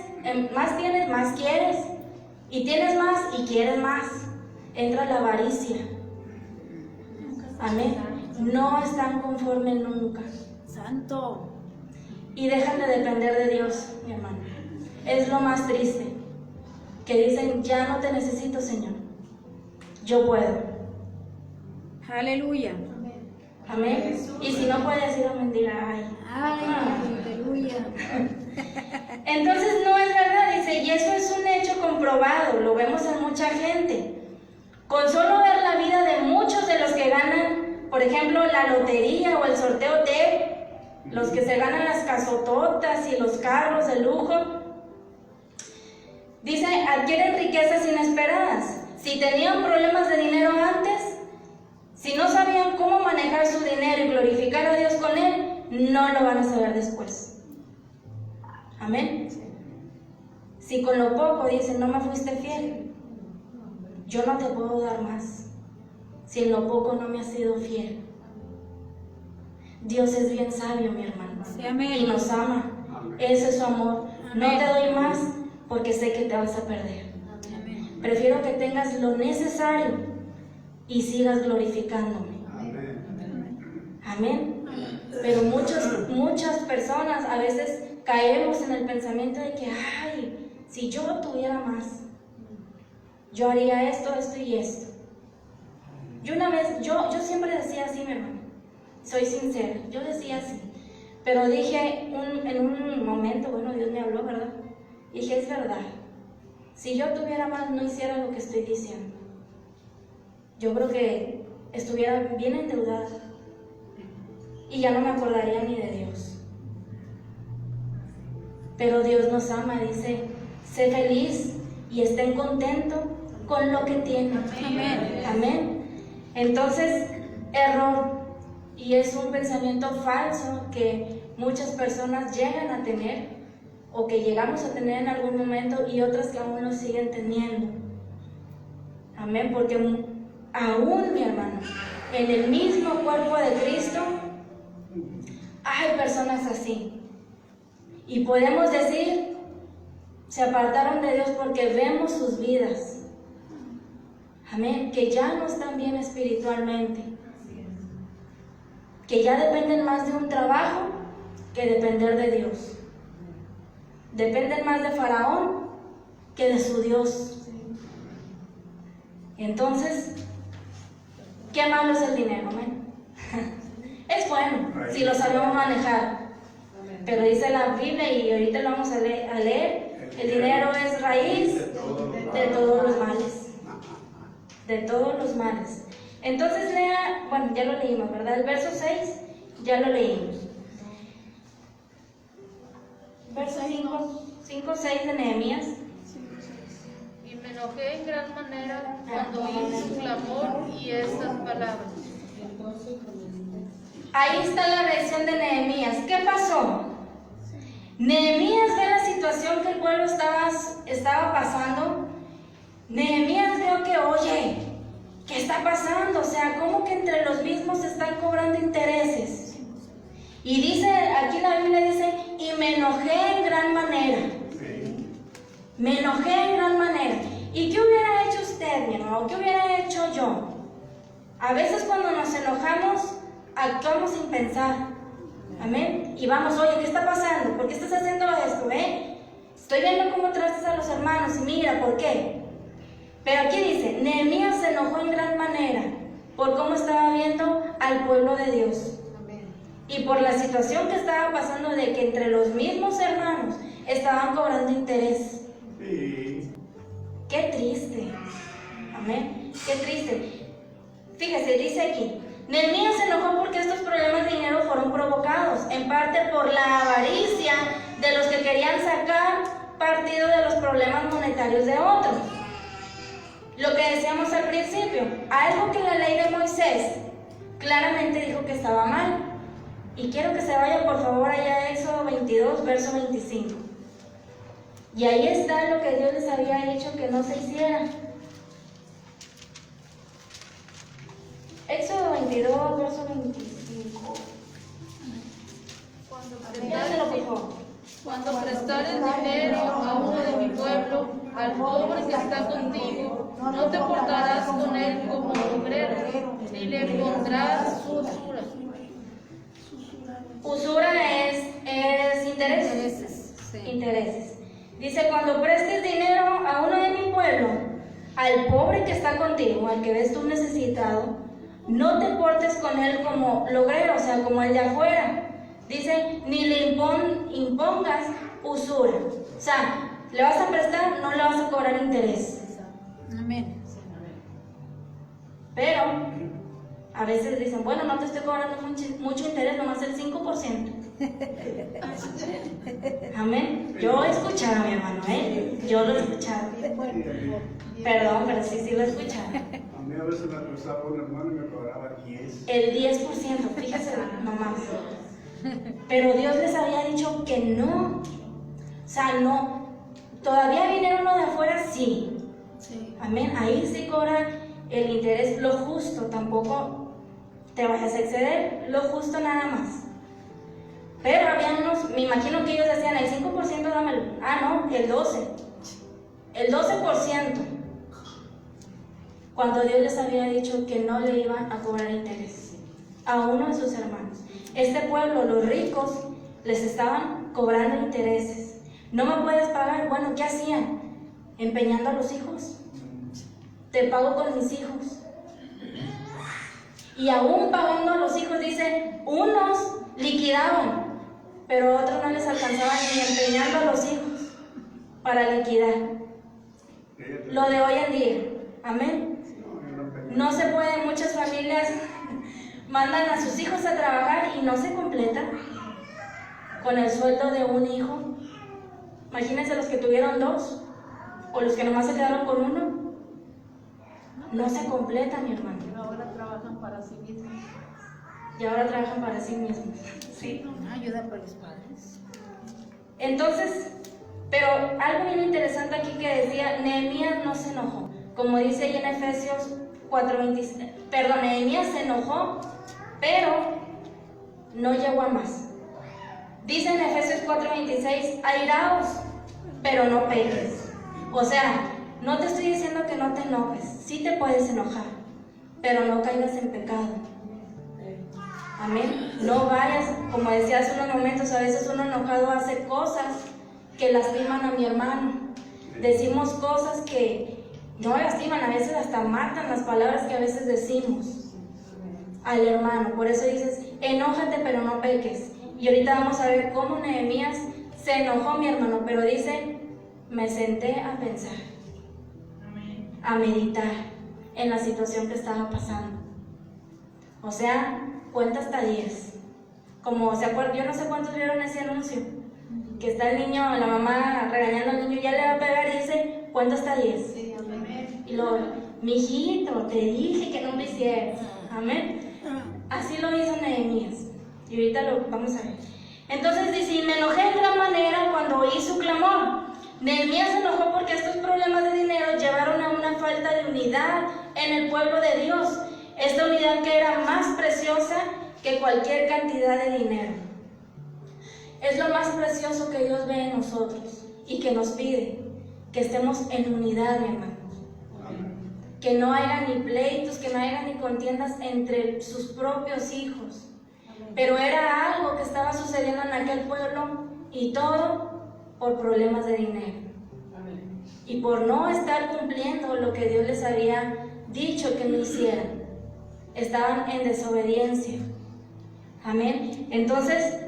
más tienes, más quieres. Y tienes más y quieres más. Entra la avaricia. Amén. No están conformes nunca. Santo. Y dejan de depender de Dios, mi hermano. Es lo más triste. Que dicen, ya no te necesito, Señor. Yo puedo. Aleluya. Amén. Y si no puede decir amén, diga, ay. Aleluya. Entonces no es verdad, dice, y eso es un hecho comprobado, lo vemos en mucha gente. Con solo ver la vida de muchos de los que ganan, por ejemplo, la lotería o el sorteo de los que se ganan las casototas y los carros de lujo, dice, adquieren riquezas inesperadas. Si tenían problemas de dinero antes, si no sabían cómo manejar su dinero y glorificar a Dios con él, no lo van a saber después. Amén. Si con lo poco dicen, no me fuiste fiel, yo no te puedo dar más. Si en lo poco no me has sido fiel. Dios es bien sabio, mi hermano. Sí, amén. Y nos ama. Ese es su amor. No te doy más porque sé que te vas a perder. Amén. Prefiero que tengas lo necesario y sigas glorificándome. Amén. Pero muchas personas a veces caemos en el pensamiento de que, ay, si yo tuviera más, yo haría esto, esto y esto. Yo una vez, yo siempre decía así, mi hermano, soy sincera, yo decía así, pero dije en un momento, bueno, Dios me habló, ¿verdad? Dije, es verdad, si yo tuviera más, no hiciera lo que estoy diciendo. Yo creo que estuviera bien endeudada y ya no me acordaría ni de Dios. Pero Dios nos ama, dice, sé feliz y estén contentos con lo que tienen. Amén. Amén. Entonces, error. Y es un pensamiento falso que muchas personas llegan a tener o que llegamos a tener en algún momento y otras que aún lo siguen teniendo. Amén, porque aún, mi hermano, en el mismo cuerpo de Cristo hay personas así. Y podemos decir, se apartaron de Dios porque vemos sus vidas. Amén, que ya no están bien espiritualmente. Que ya dependen más de un trabajo que depender de Dios. Dependen más de Faraón que de su Dios. Entonces, qué malo es el dinero, amén. Es bueno si lo sabemos manejar. Pero dice la Biblia, y ahorita lo vamos a leer, el dinero es raíz de todos los males. De todos los males. Entonces lea, bueno, ya lo leímos, ¿verdad? El verso 6, ya lo leímos. Verso 5, 6 de Nehemías. Y me enojé en gran manera cuando oí su clamor y estas palabras. Ahí está la reacción de Nehemías. ¿Qué pasó? Nehemías ve la situación que el pueblo estaba pasando. Nehemías vio que, oye, ¿qué está pasando? O sea, ¿cómo que entre los mismos se están cobrando intereses? Y dice, aquí la Biblia dice, y me enojé en gran manera. Me enojé en gran manera. ¿Y qué hubiera hecho usted, mi hermano? ¿Qué hubiera hecho yo? A veces cuando nos enojamos, actuamos sin pensar. Amén. Y vamos, oye, ¿qué está pasando? ¿Por qué estás haciendo esto? Estoy viendo cómo tratas a los hermanos y mira, ¿por qué? Pero aquí dice, Nehemías se enojó en gran manera por cómo estaba viendo al pueblo de Dios. Y por la situación que estaba pasando de que entre los mismos hermanos estaban cobrando interés. Sí. Qué triste. Amén. Qué triste. Fíjese, dice aquí, Nehemías se enojó porque estos problemas de dinero fueron provocados, en parte por la avaricia de los que querían sacar partido de los problemas monetarios de otros. Lo que decíamos al principio, algo que la ley de Moisés claramente dijo que estaba mal. Y quiero que se vaya por favor allá a Éxodo 22, verso 25. Y ahí está lo que Dios les había dicho que no se hiciera. Éxodo 22, verso 25. Cuando prestares dinero a uno de mi pueblo, al pobre que está contigo, no te portarás con él como obrero, ni le pondrás usura. Usura es intereses. Sí. Intereses. Dice, cuando prestes dinero a uno de mi pueblo, al pobre que está contigo, al que ves tú necesitado, no te portes con él como logrero, o sea, como el de afuera. Dice, ni le impongas usura. O sea, le vas a prestar, no le vas a cobrar interés. Amén. Pero a veces dicen, bueno, no te estoy cobrando mucho interés, nomás el 5%. Amén. Yo he escuchado a mi hermano, yo lo he escuchado. Perdón, pero sí lo he escuchado. A mí a veces me prestaba un hermano y me cobraba 10. El 10%, fíjese nomás. Pero Dios les había dicho que no. O sea, no. ¿Todavía viene uno de afuera? Sí. Amén. Ahí sí cobra el interés, lo justo. Tampoco te vayas a exceder, lo justo nada más. Pero había unos, me imagino que ellos decían, el 5% dámelo. Ah, no, el 12%. El 12%. Cuando Dios les había dicho que no le iban a cobrar interés a uno de sus hermanos. Este pueblo, los ricos, les estaban cobrando intereses. No me puedes pagar. Bueno, ¿qué hacían? Empeñando a los hijos. Te pago con mis hijos. Y aún pagando a los hijos, dice, unos liquidaban, pero otros no les alcanzaban ni empeñando a los hijos para liquidar. Lo de hoy en día. Amén. No se puede, muchas familias mandan a sus hijos a trabajar y no se completa con el sueldo de un hijo. Imagínense los que tuvieron 2 o los que nomás se quedaron con 1. No se completa, mi hermano. Ahora trabajan para sí mismos. y ahora trabajan para sí mismos. ¿Sí? Ayuda para los padres. Entonces, pero algo bien interesante aquí que decía, Nehemías no se enojó. Como dice ahí en Efesios 4:26, Nehemías se enojó, pero no llegó a más. Dice en Efesios 4:26, airaos, pero no peques. O sea, no te estoy diciendo que no te enojes, sí te puedes enojar, pero no caigas en pecado. Amén. No vayas, como decía hace unos momentos, a veces uno enojado hace cosas que lastiman a mi hermano. Decimos cosas que no lastiman, a veces hasta matan las palabras que a veces decimos al hermano. Por eso dices, enójate pero no peques. Y ahorita vamos a ver cómo Nehemías se enojó, mi hermano, pero dice, me senté a pensar, a meditar en la situación que estaba pasando. O sea, cuenta hasta 10. Como se acuerdan, yo no sé cuántos vieron ese anuncio, que está el niño, la mamá regañando al niño, ya le va a pegar y dice, cuenta hasta 10. Sí, amén. Y luego, mijito, te dije que no lo hicieras. Amén. Así lo hizo Nehemías. Y ahorita lo vamos a ver. Entonces dice, y me enojé en gran manera cuando oí su clamor. Nehemías se enojó porque estos problemas de dinero llevaron a una falta de unidad en el pueblo de Dios. Esta unidad que era más preciosa que cualquier cantidad de dinero. Es lo más precioso que Dios ve en nosotros y que nos pide, que estemos en unidad, mi hermano. Que no haya ni pleitos, que no haya ni contiendas entre sus propios hijos. Pero era algo que estaba sucediendo en aquel pueblo y todo por problemas de dinero. Y por no estar cumpliendo lo que Dios les había dicho que no hicieran. Estaban en desobediencia. Amén. Entonces,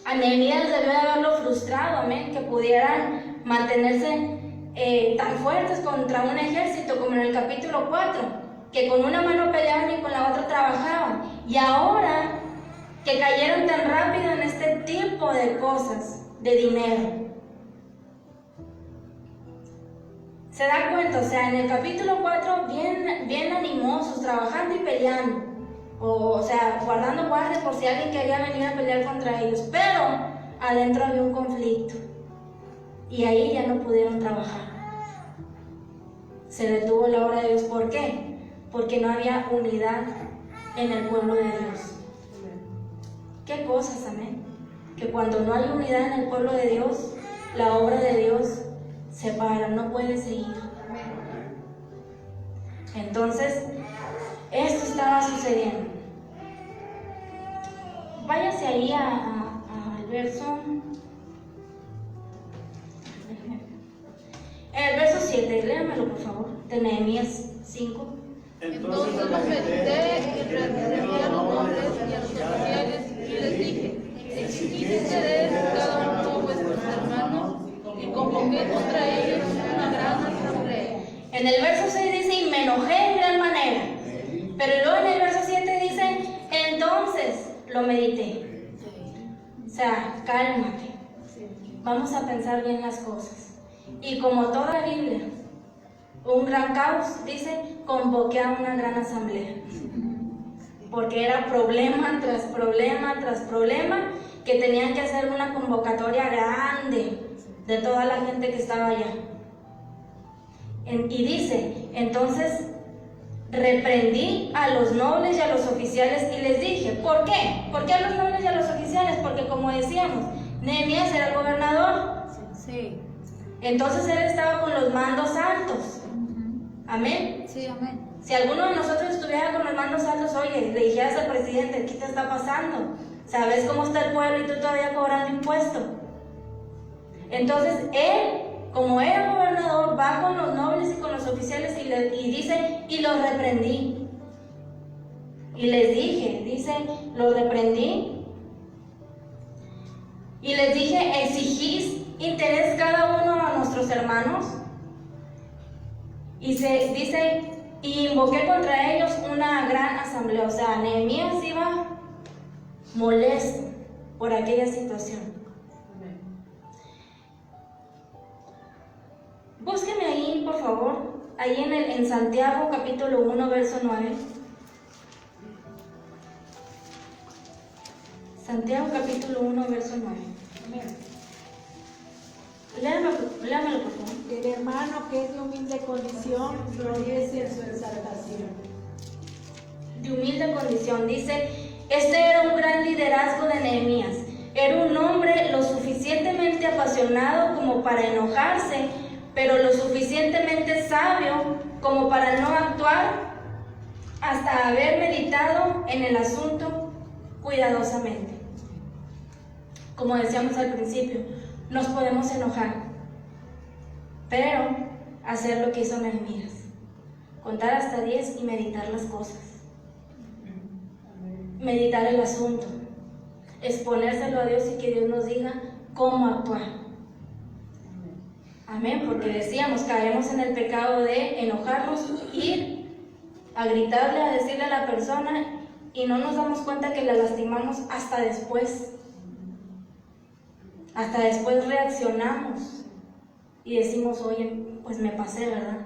a Nehemías debió de haberlo frustrado, amén, que pudieran mantenerse tan fuertes contra un ejército como en el capítulo 4, que con una mano peleaban y con la otra trabajaban. Y ahora que cayeron tan rápido en este tipo de cosas, de dinero. ¿Se da cuenta? O sea, en el capítulo 4, bien animosos, trabajando y peleando. O sea, guardando guardia por si alguien quería venir a pelear contra ellos. Pero adentro había un conflicto. Y ahí ya no pudieron trabajar. Se detuvo la obra de Dios. ¿Por qué? Porque no había unidad en el pueblo de Dios. ¿Qué cosas, amén? Que cuando no hay unidad en el pueblo de Dios, la obra de Dios se para, no puede seguir. Entonces, esto estaba sucediendo. Váyase ahí al verso. El verso 7, léamelo por favor, de Nehemías 5. Entonces los medité y reuní a los hombres y a los oficiales y les dije, exigid ustedes cada uno vuestros hermanos y convoqué contra ellos una gran asamblea. En el verso 6 dice, y me enojé en gran manera. Pero luego en el verso 7 dice, entonces lo medité. O sea, cálmate. Vamos a pensar bien las cosas. Y como toda Biblia, un gran caos, dice, convoqué a una gran asamblea. Porque era problema tras problema tras problema, que tenían que hacer una convocatoria grande de toda la gente que estaba allá. Y dice, entonces reprendí a los nobles y a los oficiales y les dije, ¿por qué? ¿Por qué a los nobles y a los oficiales? Porque como decíamos, Nehemías era el gobernador. Sí. Entonces él estaba con los mandos altos. Amén. Sí, amén. Si alguno de nosotros estuviera con los mandos altos, oye, le dijeras al presidente, ¿qué te está pasando? ¿Sabes cómo está el pueblo y tú todavía cobrando impuesto? Entonces él, como era gobernador, va con los nobles y con los oficiales y dice, y los reprendí. Y les dije, dice, los reprendí. Y les dije, ¿exigís interés cada uno a nuestros hermanos? Y se dice, y invoqué contra ellos una gran asamblea. O sea, Nehemías iba molesto por aquella situación. Búsqueme ahí, por favor, ahí en Santiago capítulo 1, verso 9. Santiago capítulo 1, verso 9. Léamelo, por favor. El hermano que es de humilde condición florece en su exaltación. De humilde condición, dice, este era un gran liderazgo de Nehemías. Era un hombre lo suficientemente apasionado como para enojarse, pero lo suficientemente sabio como para no actuar hasta haber meditado en el asunto cuidadosamente. Como decíamos al principio, nos podemos enojar, pero hacer lo que hizo Nehemías, contar hasta 10 y meditar las cosas, meditar el asunto, exponérselo a Dios y que Dios nos diga cómo actuar. Amén, porque decíamos, caemos en el pecado de enojarnos, ir a gritarle, a decirle a la persona y no nos damos cuenta que la lastimamos hasta después. Hasta después reaccionamos y decimos, oye, pues me pasé, ¿verdad?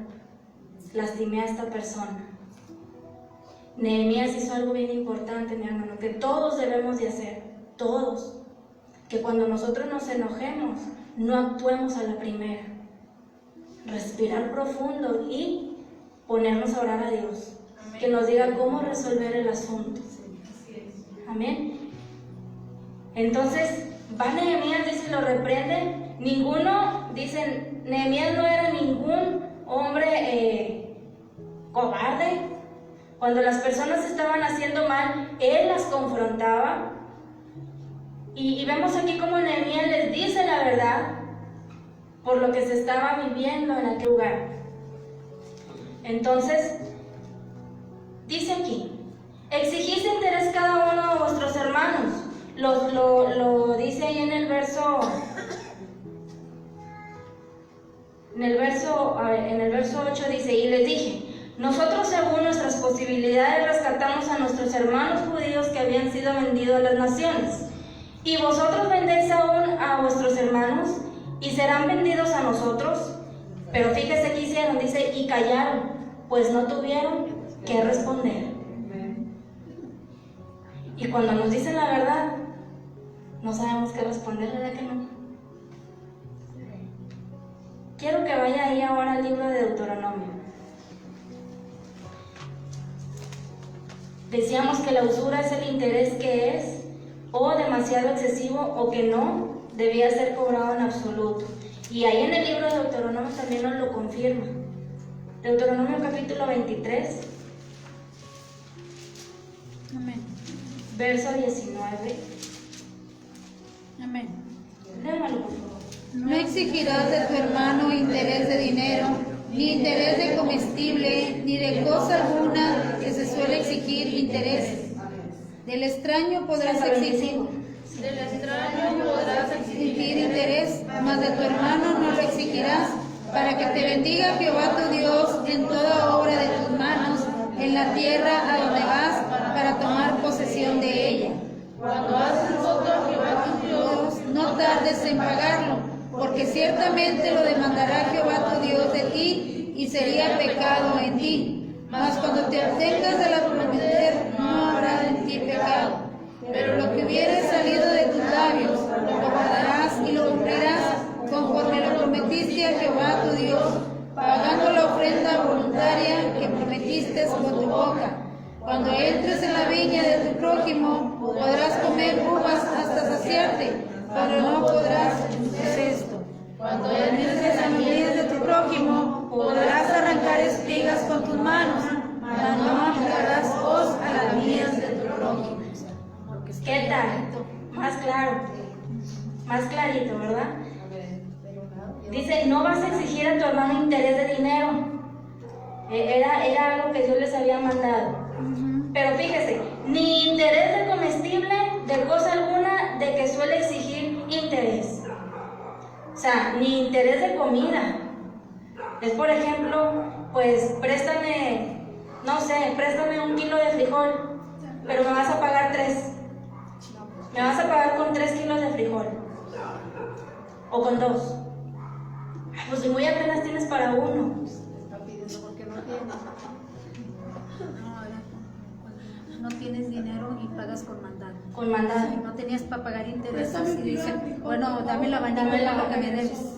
Lastimé a esta persona. Nehemías hizo algo bien importante, mi hermano, que todos debemos de hacer, todos. Que cuando nosotros nos enojemos, no actuemos a la primera. Respirar profundo y ponernos a orar a Dios. Amén. Que nos diga cómo resolver el asunto. Amén. Entonces, va Nehemías, dice, lo reprende. Ninguno, dicen, Nehemías no era ningún hombre cobarde. Cuando las personas estaban haciendo mal, él las confrontaba. Y vemos aquí cómo Nehemías les dice la verdad por lo que se estaba viviendo en aquel lugar. Entonces, dice aquí, exigid interés cada uno de vuestros hermanos. Lo dice ahí en el verso 8 dice, y les dije, nosotros según nuestras posibilidades rescatamos a nuestros hermanos judíos que habían sido vendidos a las naciones. Y vosotros vendéis aún a vuestros hermanos y serán vendidos a nosotros. Pero fíjese qué hicieron, dice, y callaron, pues no tuvieron qué responder. Y cuando nos dicen la verdad, no sabemos qué responder, ¿verdad que no? Quiero que vaya ahí ahora al libro de Deuteronomio. Decíamos que la usura es el interés que es o demasiado excesivo o que no debía ser cobrado en absoluto. Y ahí en el libro de Deuteronomio también nos lo confirma. Deuteronomio capítulo 23, Amén. verso 19. Amén. Lémalo, por favor. No exigirás de tu hermano interés de dinero, ni interés de comestible, ni de cosa alguna que se suele exigir interés. Del extraño podrás exigir interés, mas de tu hermano no lo exigirás, para que te bendiga Jehová tu Dios en toda obra de tus manos, en la tierra a donde vas, para tomar posesión de ella. Cuando haces voto a Jehová tu Dios, no tardes en pagarlo, porque ciertamente lo demandará Jehová tu Dios de ti, y sería pecado en ti. Mas cuando te abstengas de la prometer, no habrá en ti pecado. Pero lo que hubiere salido de tus labios, lo guardarás y lo cumplirás, conforme lo prometiste a Jehová tu Dios, pagando la ofrenda voluntaria que prometiste con tu boca. Cuando entres en la viña de tu prójimo, podrás comer uvas hasta saciarte, pero no podrás hacer esto. Cuando entres en las viñas de tu prójimo, podrás arrancar espigas con tus manos, mas no arrancarás hoz a las viñas de tu prójimo. ¿Qué tal? Más claro, más clarito, ¿verdad? Dice, no vas a exigir a tu hermano interés de dinero. Era algo que Dios les había mandado. Pero fíjese, ni interés de comestible, de cosa alguna, de que suele exigir interés. O sea, ni interés de comida. Es, por ejemplo, pues préstame, no sé, préstame 1 kilo de frijol, pero me vas a pagar 3. Me vas a pagar con 3 kilos de frijol. O con 2. Pues si muy apenas tienes para 1. No tienes dinero y pagas con mandato. con mandado. No tenías para pagar intereses Préstame y dije, fíjate, bueno, dame la Dame bañera la lo que me bañera. debes.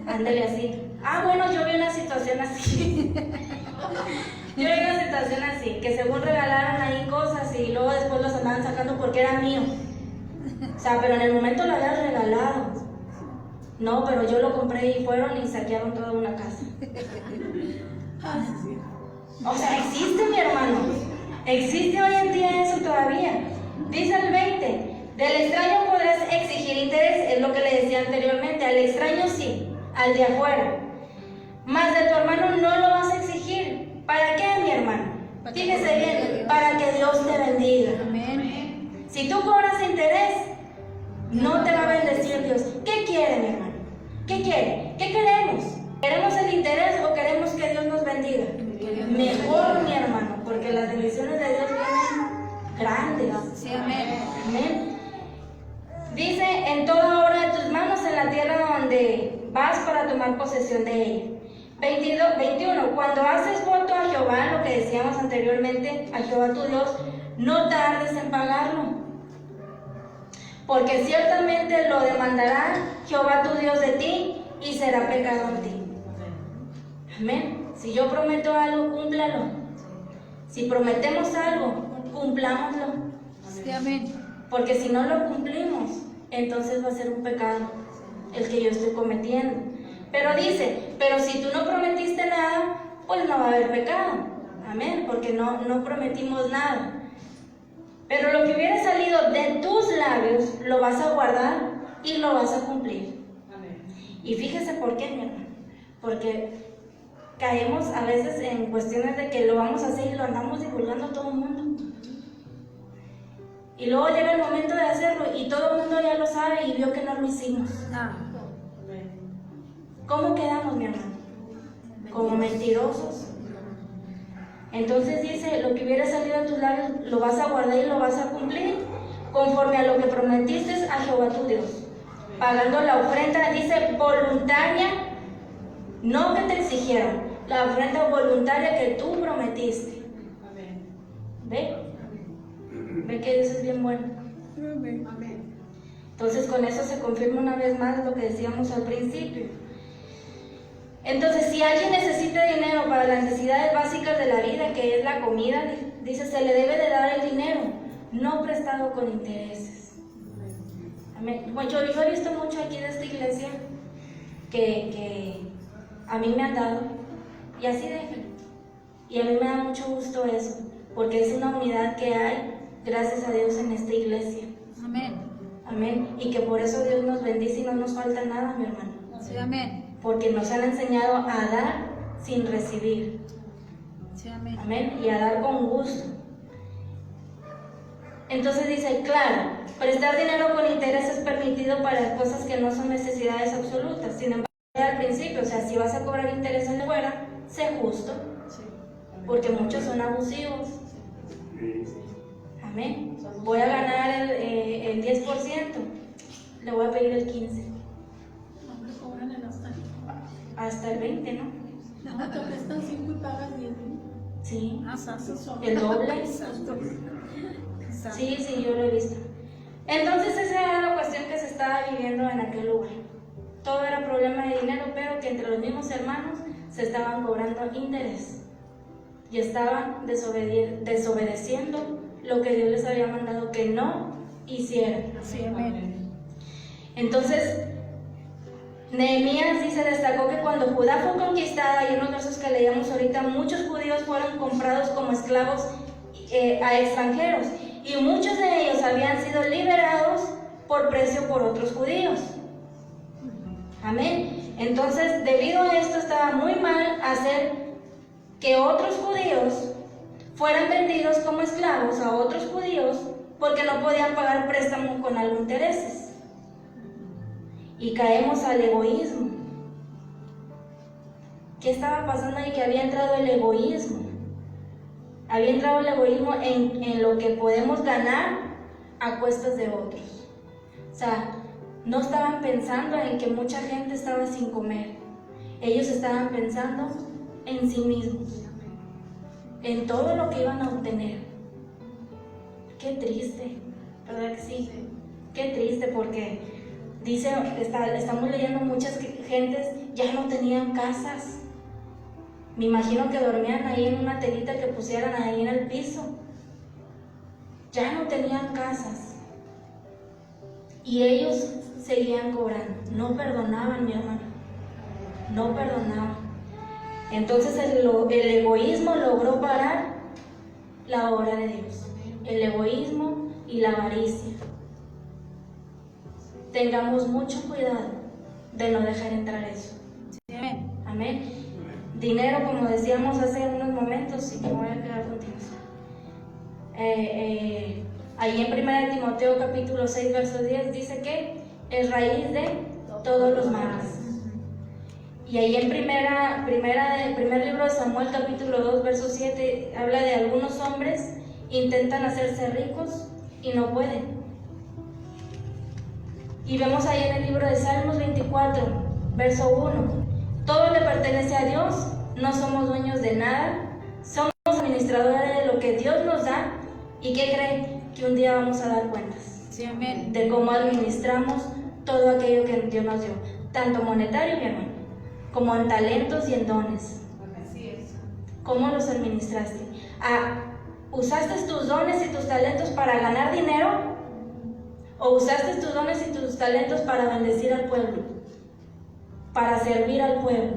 Ándale así. Ah, bueno, yo vi una situación así. Yo vi una situación así, que según regalaron ahí cosas y luego después los andaban sacando porque era mío. O sea, pero en el momento lo habían regalado. No, pero yo lo compré y fueron y saquearon toda una casa. O sea, existe, mi hermano. Existe hoy en día eso todavía. Dice el 20, del extraño podrás exigir interés, es lo que le decía anteriormente. Al extraño sí, al de afuera. Mas de tu hermano no lo vas a exigir. ¿Para qué, mi hermano? Fíjese bien, para que Dios te bendiga. Amén. Si tú cobras interés, no te va a bendecir Dios. ¿Qué quiere, mi hermano? ¿Qué quiere? ¿Qué queremos? ¿Queremos el interés o queremos que Dios nos bendiga? Mejor, mi hermano, porque las bendiciones de Dios vienen grandes. Sí, amén. Amén. Dice, en toda obra de tus manos en la tierra donde vas para tomar posesión de ella. 21. Cuando haces voto a Jehová, lo que decíamos anteriormente, a Jehová tu Dios, no tardes en pagarlo, porque ciertamente lo demandará Jehová tu Dios de ti y será pecado en ti. Amén. Si yo prometo algo, cúmplalo. Si prometemos algo, cumplámoslo. Sí, amén. Porque si no lo cumplimos, entonces va a ser un pecado el que yo estoy cometiendo. Pero dice, pero si tú no prometiste nada, pues no va a haber pecado. Amén, porque no prometimos nada. Pero lo que hubiera salido de tus labios, lo vas a guardar y lo vas a cumplir. Amén. Y fíjese por qué, mi hermano. Porque caemos a veces en cuestiones de que lo vamos a hacer y lo andamos divulgando a todo el mundo. Y luego llega el momento de hacerlo y todo el mundo ya lo sabe y vio que no lo hicimos. Ah, ¿Cómo quedamos, mi hermano? Como mentirosos. Entonces dice, lo que hubiera salido de tus labios lo vas a guardar y lo vas a cumplir conforme a lo que prometiste a Jehová tu Dios. Pagando la ofrenda, dice, voluntaria, no que te exigieron, la ofrenda voluntaria que tú prometiste. ¿Ve? ¿Ve que Dios es bien bueno? Amén. Entonces con eso se confirma una vez más lo que decíamos al principio. Entonces, si alguien necesita dinero para las necesidades básicas de la vida, que es la comida, dice, se le debe de dar el dinero, no prestado con intereses. Amén. Bueno, yo he visto mucho aquí de esta iglesia que a mí me han dado, y así déjenlo. Y a mí me da mucho gusto eso, porque es una unidad que hay, gracias a Dios, en esta iglesia. amén. Amén. Y que por eso Dios nos bendice y no nos falta nada, mi hermano. Sí, amén. Porque nos han enseñado a dar sin recibir. Sí, amén. Amén. Y a dar con gusto. Entonces dice, claro, prestar dinero con interés es permitido para cosas que no son necesidades absolutas. Sin embargo, al principio, o sea, si vas a cobrar interés en fuera, sé justo. Porque muchos son abusivos. Amén. Voy a ganar el 10%, le voy a pedir el 15%. Hasta el 20, ¿no? No, te prestan 5 y pagas 10. Sí. Ah, santo. El doble. Santo. Sí, yo lo he visto. Entonces esa era la cuestión que se estaba viviendo en aquel lugar. Todo era problema de dinero, pero que entre los mismos hermanos se estaban cobrando interés. Y estaban desobedeciendo lo que Dios les había mandado que no hicieran. Sí, amén. Entonces, Nehemías dice, destacó que cuando Judá fue conquistada, y en los versos que leíamos ahorita, muchos judíos fueron comprados como esclavos a extranjeros, y muchos de ellos habían sido liberados por precio por otros judíos. Amén. Entonces, debido a esto, estaba muy mal hacer que otros judíos fueran vendidos como esclavos a otros judíos porque no podían pagar préstamos con algo intereses. Y caemos al egoísmo. ¿Qué estaba pasando ahí? Que había entrado el egoísmo. Había entrado el egoísmo en lo que podemos ganar a cuestas de otros. O sea, no estaban pensando en que mucha gente estaba sin comer. Ellos estaban pensando en sí mismos, en todo lo que iban a obtener. Qué triste, ¿verdad que sí? Qué triste, porque dice, estamos leyendo, muchas gentes ya no tenían casas. Me imagino que dormían ahí en una telita que pusieran ahí en el piso. Ya no tenían casas. Y ellos seguían cobrando. No perdonaban, mi hermano. No perdonaban. Entonces el egoísmo logró parar la obra de Dios. El egoísmo y la avaricia. Tengamos mucho cuidado de no dejar entrar eso. Amén. Amén. Dinero, como decíamos hace unos momentos, y me voy a quedar a continuación. Ahí en 1 Timoteo capítulo 6, verso 10 dice que es raíz de todos los males. Y ahí en primer libro de Samuel capítulo 2, verso 7 habla de algunos hombres intentan hacerse ricos y no pueden. Y vemos ahí en el libro de Salmos 24, verso 1, todo le pertenece a Dios, no somos dueños de nada, somos administradores de lo que Dios nos da. ¿Y qué creen? Que un día vamos a dar cuentas. Sí, amén. De cómo administramos todo aquello que Dios nos dio, tanto monetario, mi hermano, como en talentos y en dones. Así es. ¿Cómo los administraste? ¿Usaste tus dones y tus talentos para ganar dinero? ¿O usaste tus dones y tus talentos para bendecir al pueblo? Para servir al pueblo.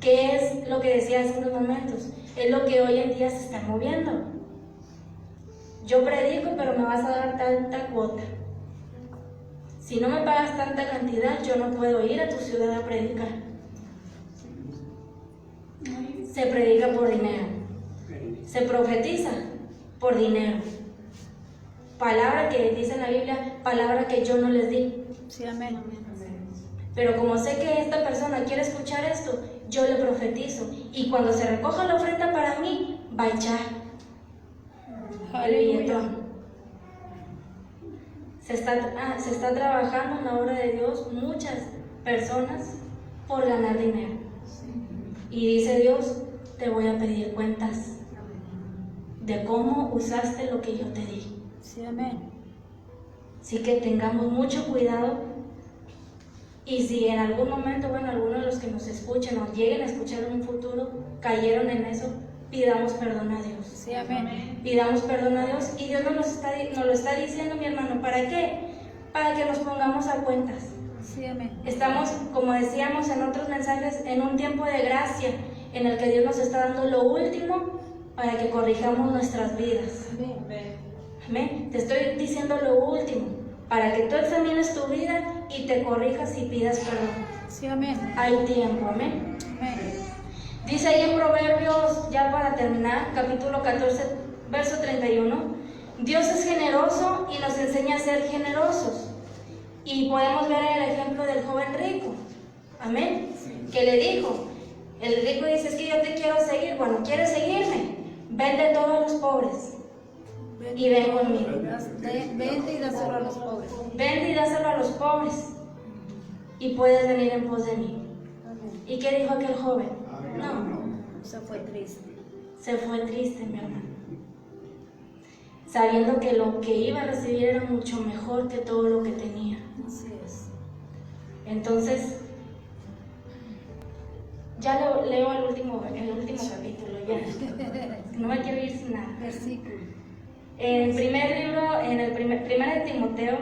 ¿Qué es lo que decía hace unos momentos? Es lo que hoy en día se está moviendo. Yo predico, pero me vas a dar tanta cuota. Si no me pagas tanta cantidad, yo no puedo ir a tu ciudad a predicar. Se predica por dinero. Se profetiza por dinero. Palabra que dice en la Biblia, palabra que yo no les di. Sí, amén. Pero como sé que esta persona quiere escuchar esto, yo le profetizo. Y cuando se recoja la ofrenda para mí, va a echar el billetón. Se está trabajando en la obra de Dios muchas personas por ganar dinero. Y dice Dios, te voy a pedir cuentas de cómo usaste lo que yo te di. Sí, amén. Así que tengamos mucho cuidado. Y si en algún momento, algunos de los que nos escuchan o lleguen a escuchar en un futuro, cayeron en eso, pidamos perdón a Dios. Sí, amén. Pidamos perdón a Dios. Y Dios nos lo está diciendo, mi hermano. ¿Para qué? Para que nos pongamos a cuentas. Sí, amén. Estamos, como decíamos en otros mensajes, en un tiempo de gracia, en el que Dios nos está dando lo último para que corrijamos nuestras vidas. Amén. Te estoy diciendo lo último, para que tú examines tu vida y te corrijas y pidas perdón. Sí, amén. Hay tiempo, amén. Amén. Dice ahí en Proverbios, ya para terminar, capítulo 14, verso 31, Dios es generoso y nos enseña a ser generosos. Y podemos ver el ejemplo del joven rico, amén, que le dijo, el rico dice, es que yo te quiero seguir. Bueno, ¿quieres seguirme? Vende todo a los pobres y ven conmigo. Vende y dáselo a los pobres. Vende y dáselo a los pobres y puedes venir en pos de mí. ¿Y qué dijo aquel joven? No, Se fue triste. se fue triste, mi hermano, sabiendo que lo que iba a recibir era mucho mejor que todo lo que tenía. Así es. Entonces, ya leo el último capítulo, ya. No me quiero ir sin nada. Versículo. En el primer de Timoteo,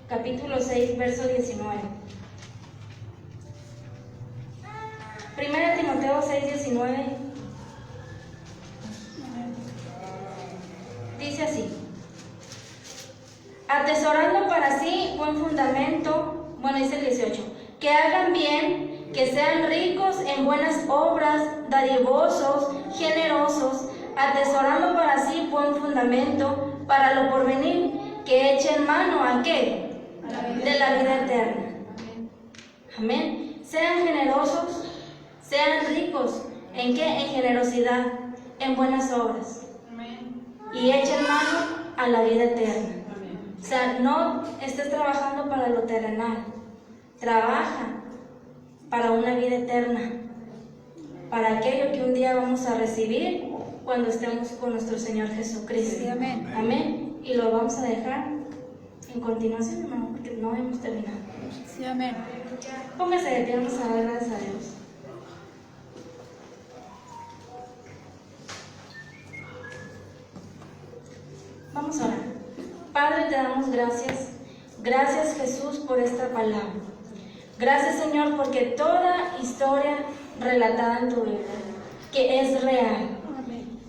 capítulo 6, verso 19. Primera de Timoteo 6, 19. Dice así: atesorando para sí buen fundamento, dice el 18, que hagan bien, que sean ricos en buenas obras, dadivosos, generosos, atesorando para sí buen fundamento para lo porvenir, que echen mano ¿a qué? De la vida eterna. Amén. Sean generosos, sean ricos. ¿En qué? En generosidad, en buenas obras. Y echen mano a la vida eterna. O sea, no estés trabajando para lo terrenal, trabaja para una vida eterna, para aquello que un día vamos a recibir cuando estemos con nuestro Señor Jesucristo. Sí, amén. Amén. Y lo vamos a dejar en continuación, hermano, porque no hemos terminado. Sí, amén. Póngase de pie, vamos a dar gracias a Dios. Vamos a orar. Padre, te damos gracias. Gracias, Jesús, por esta palabra. Gracias, Señor, porque toda historia relatada en tu Biblia, que es real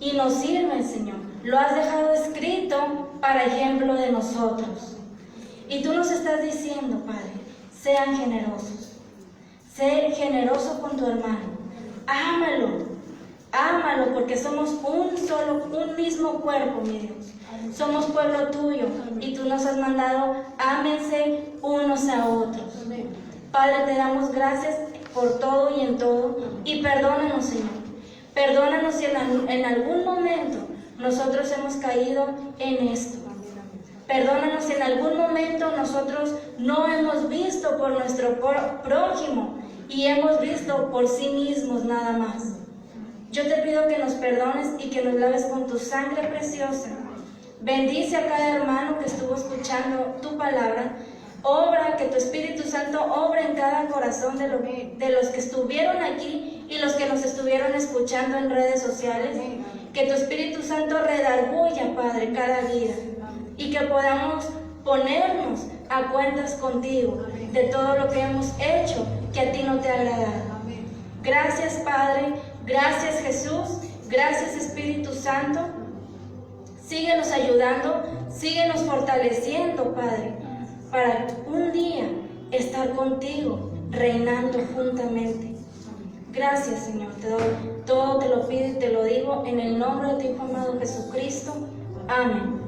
y nos sirve, Señor, lo has dejado escrito para ejemplo de nosotros. Y tú nos estás diciendo, Padre, sean generosos. Sé generoso con tu hermano. Ámalo. Ámalo, porque somos un mismo cuerpo, mi Dios. Somos pueblo tuyo y tú nos has mandado, ámense unos a otros. Padre, te damos gracias por todo y en todo, y perdónanos, Señor. Perdónanos si en algún momento nosotros hemos caído en esto. Perdónanos si en algún momento nosotros no hemos visto por nuestro prójimo y hemos visto por sí mismos nada más. Yo te pido que nos perdones y que nos laves con tu sangre preciosa. Bendice a cada hermano que estuvo escuchando tu palabra. Obra, que tu Espíritu Santo obra en cada corazón de los que estuvieron aquí y los que nos estuvieron escuchando en redes sociales. Que tu Espíritu Santo redarguya, Padre, cada vida. Y que podamos ponernos a cuentas contigo de todo lo que hemos hecho que a ti no te ha agradado. Gracias, Padre. Gracias, Jesús. Gracias, Espíritu Santo. Síguenos ayudando, síguenos fortaleciendo, Padre, para un día estar contigo, reinando juntamente. Gracias, Señor. Todo te lo pido y te lo digo en el nombre de tu Hijo amado Jesucristo. Amén.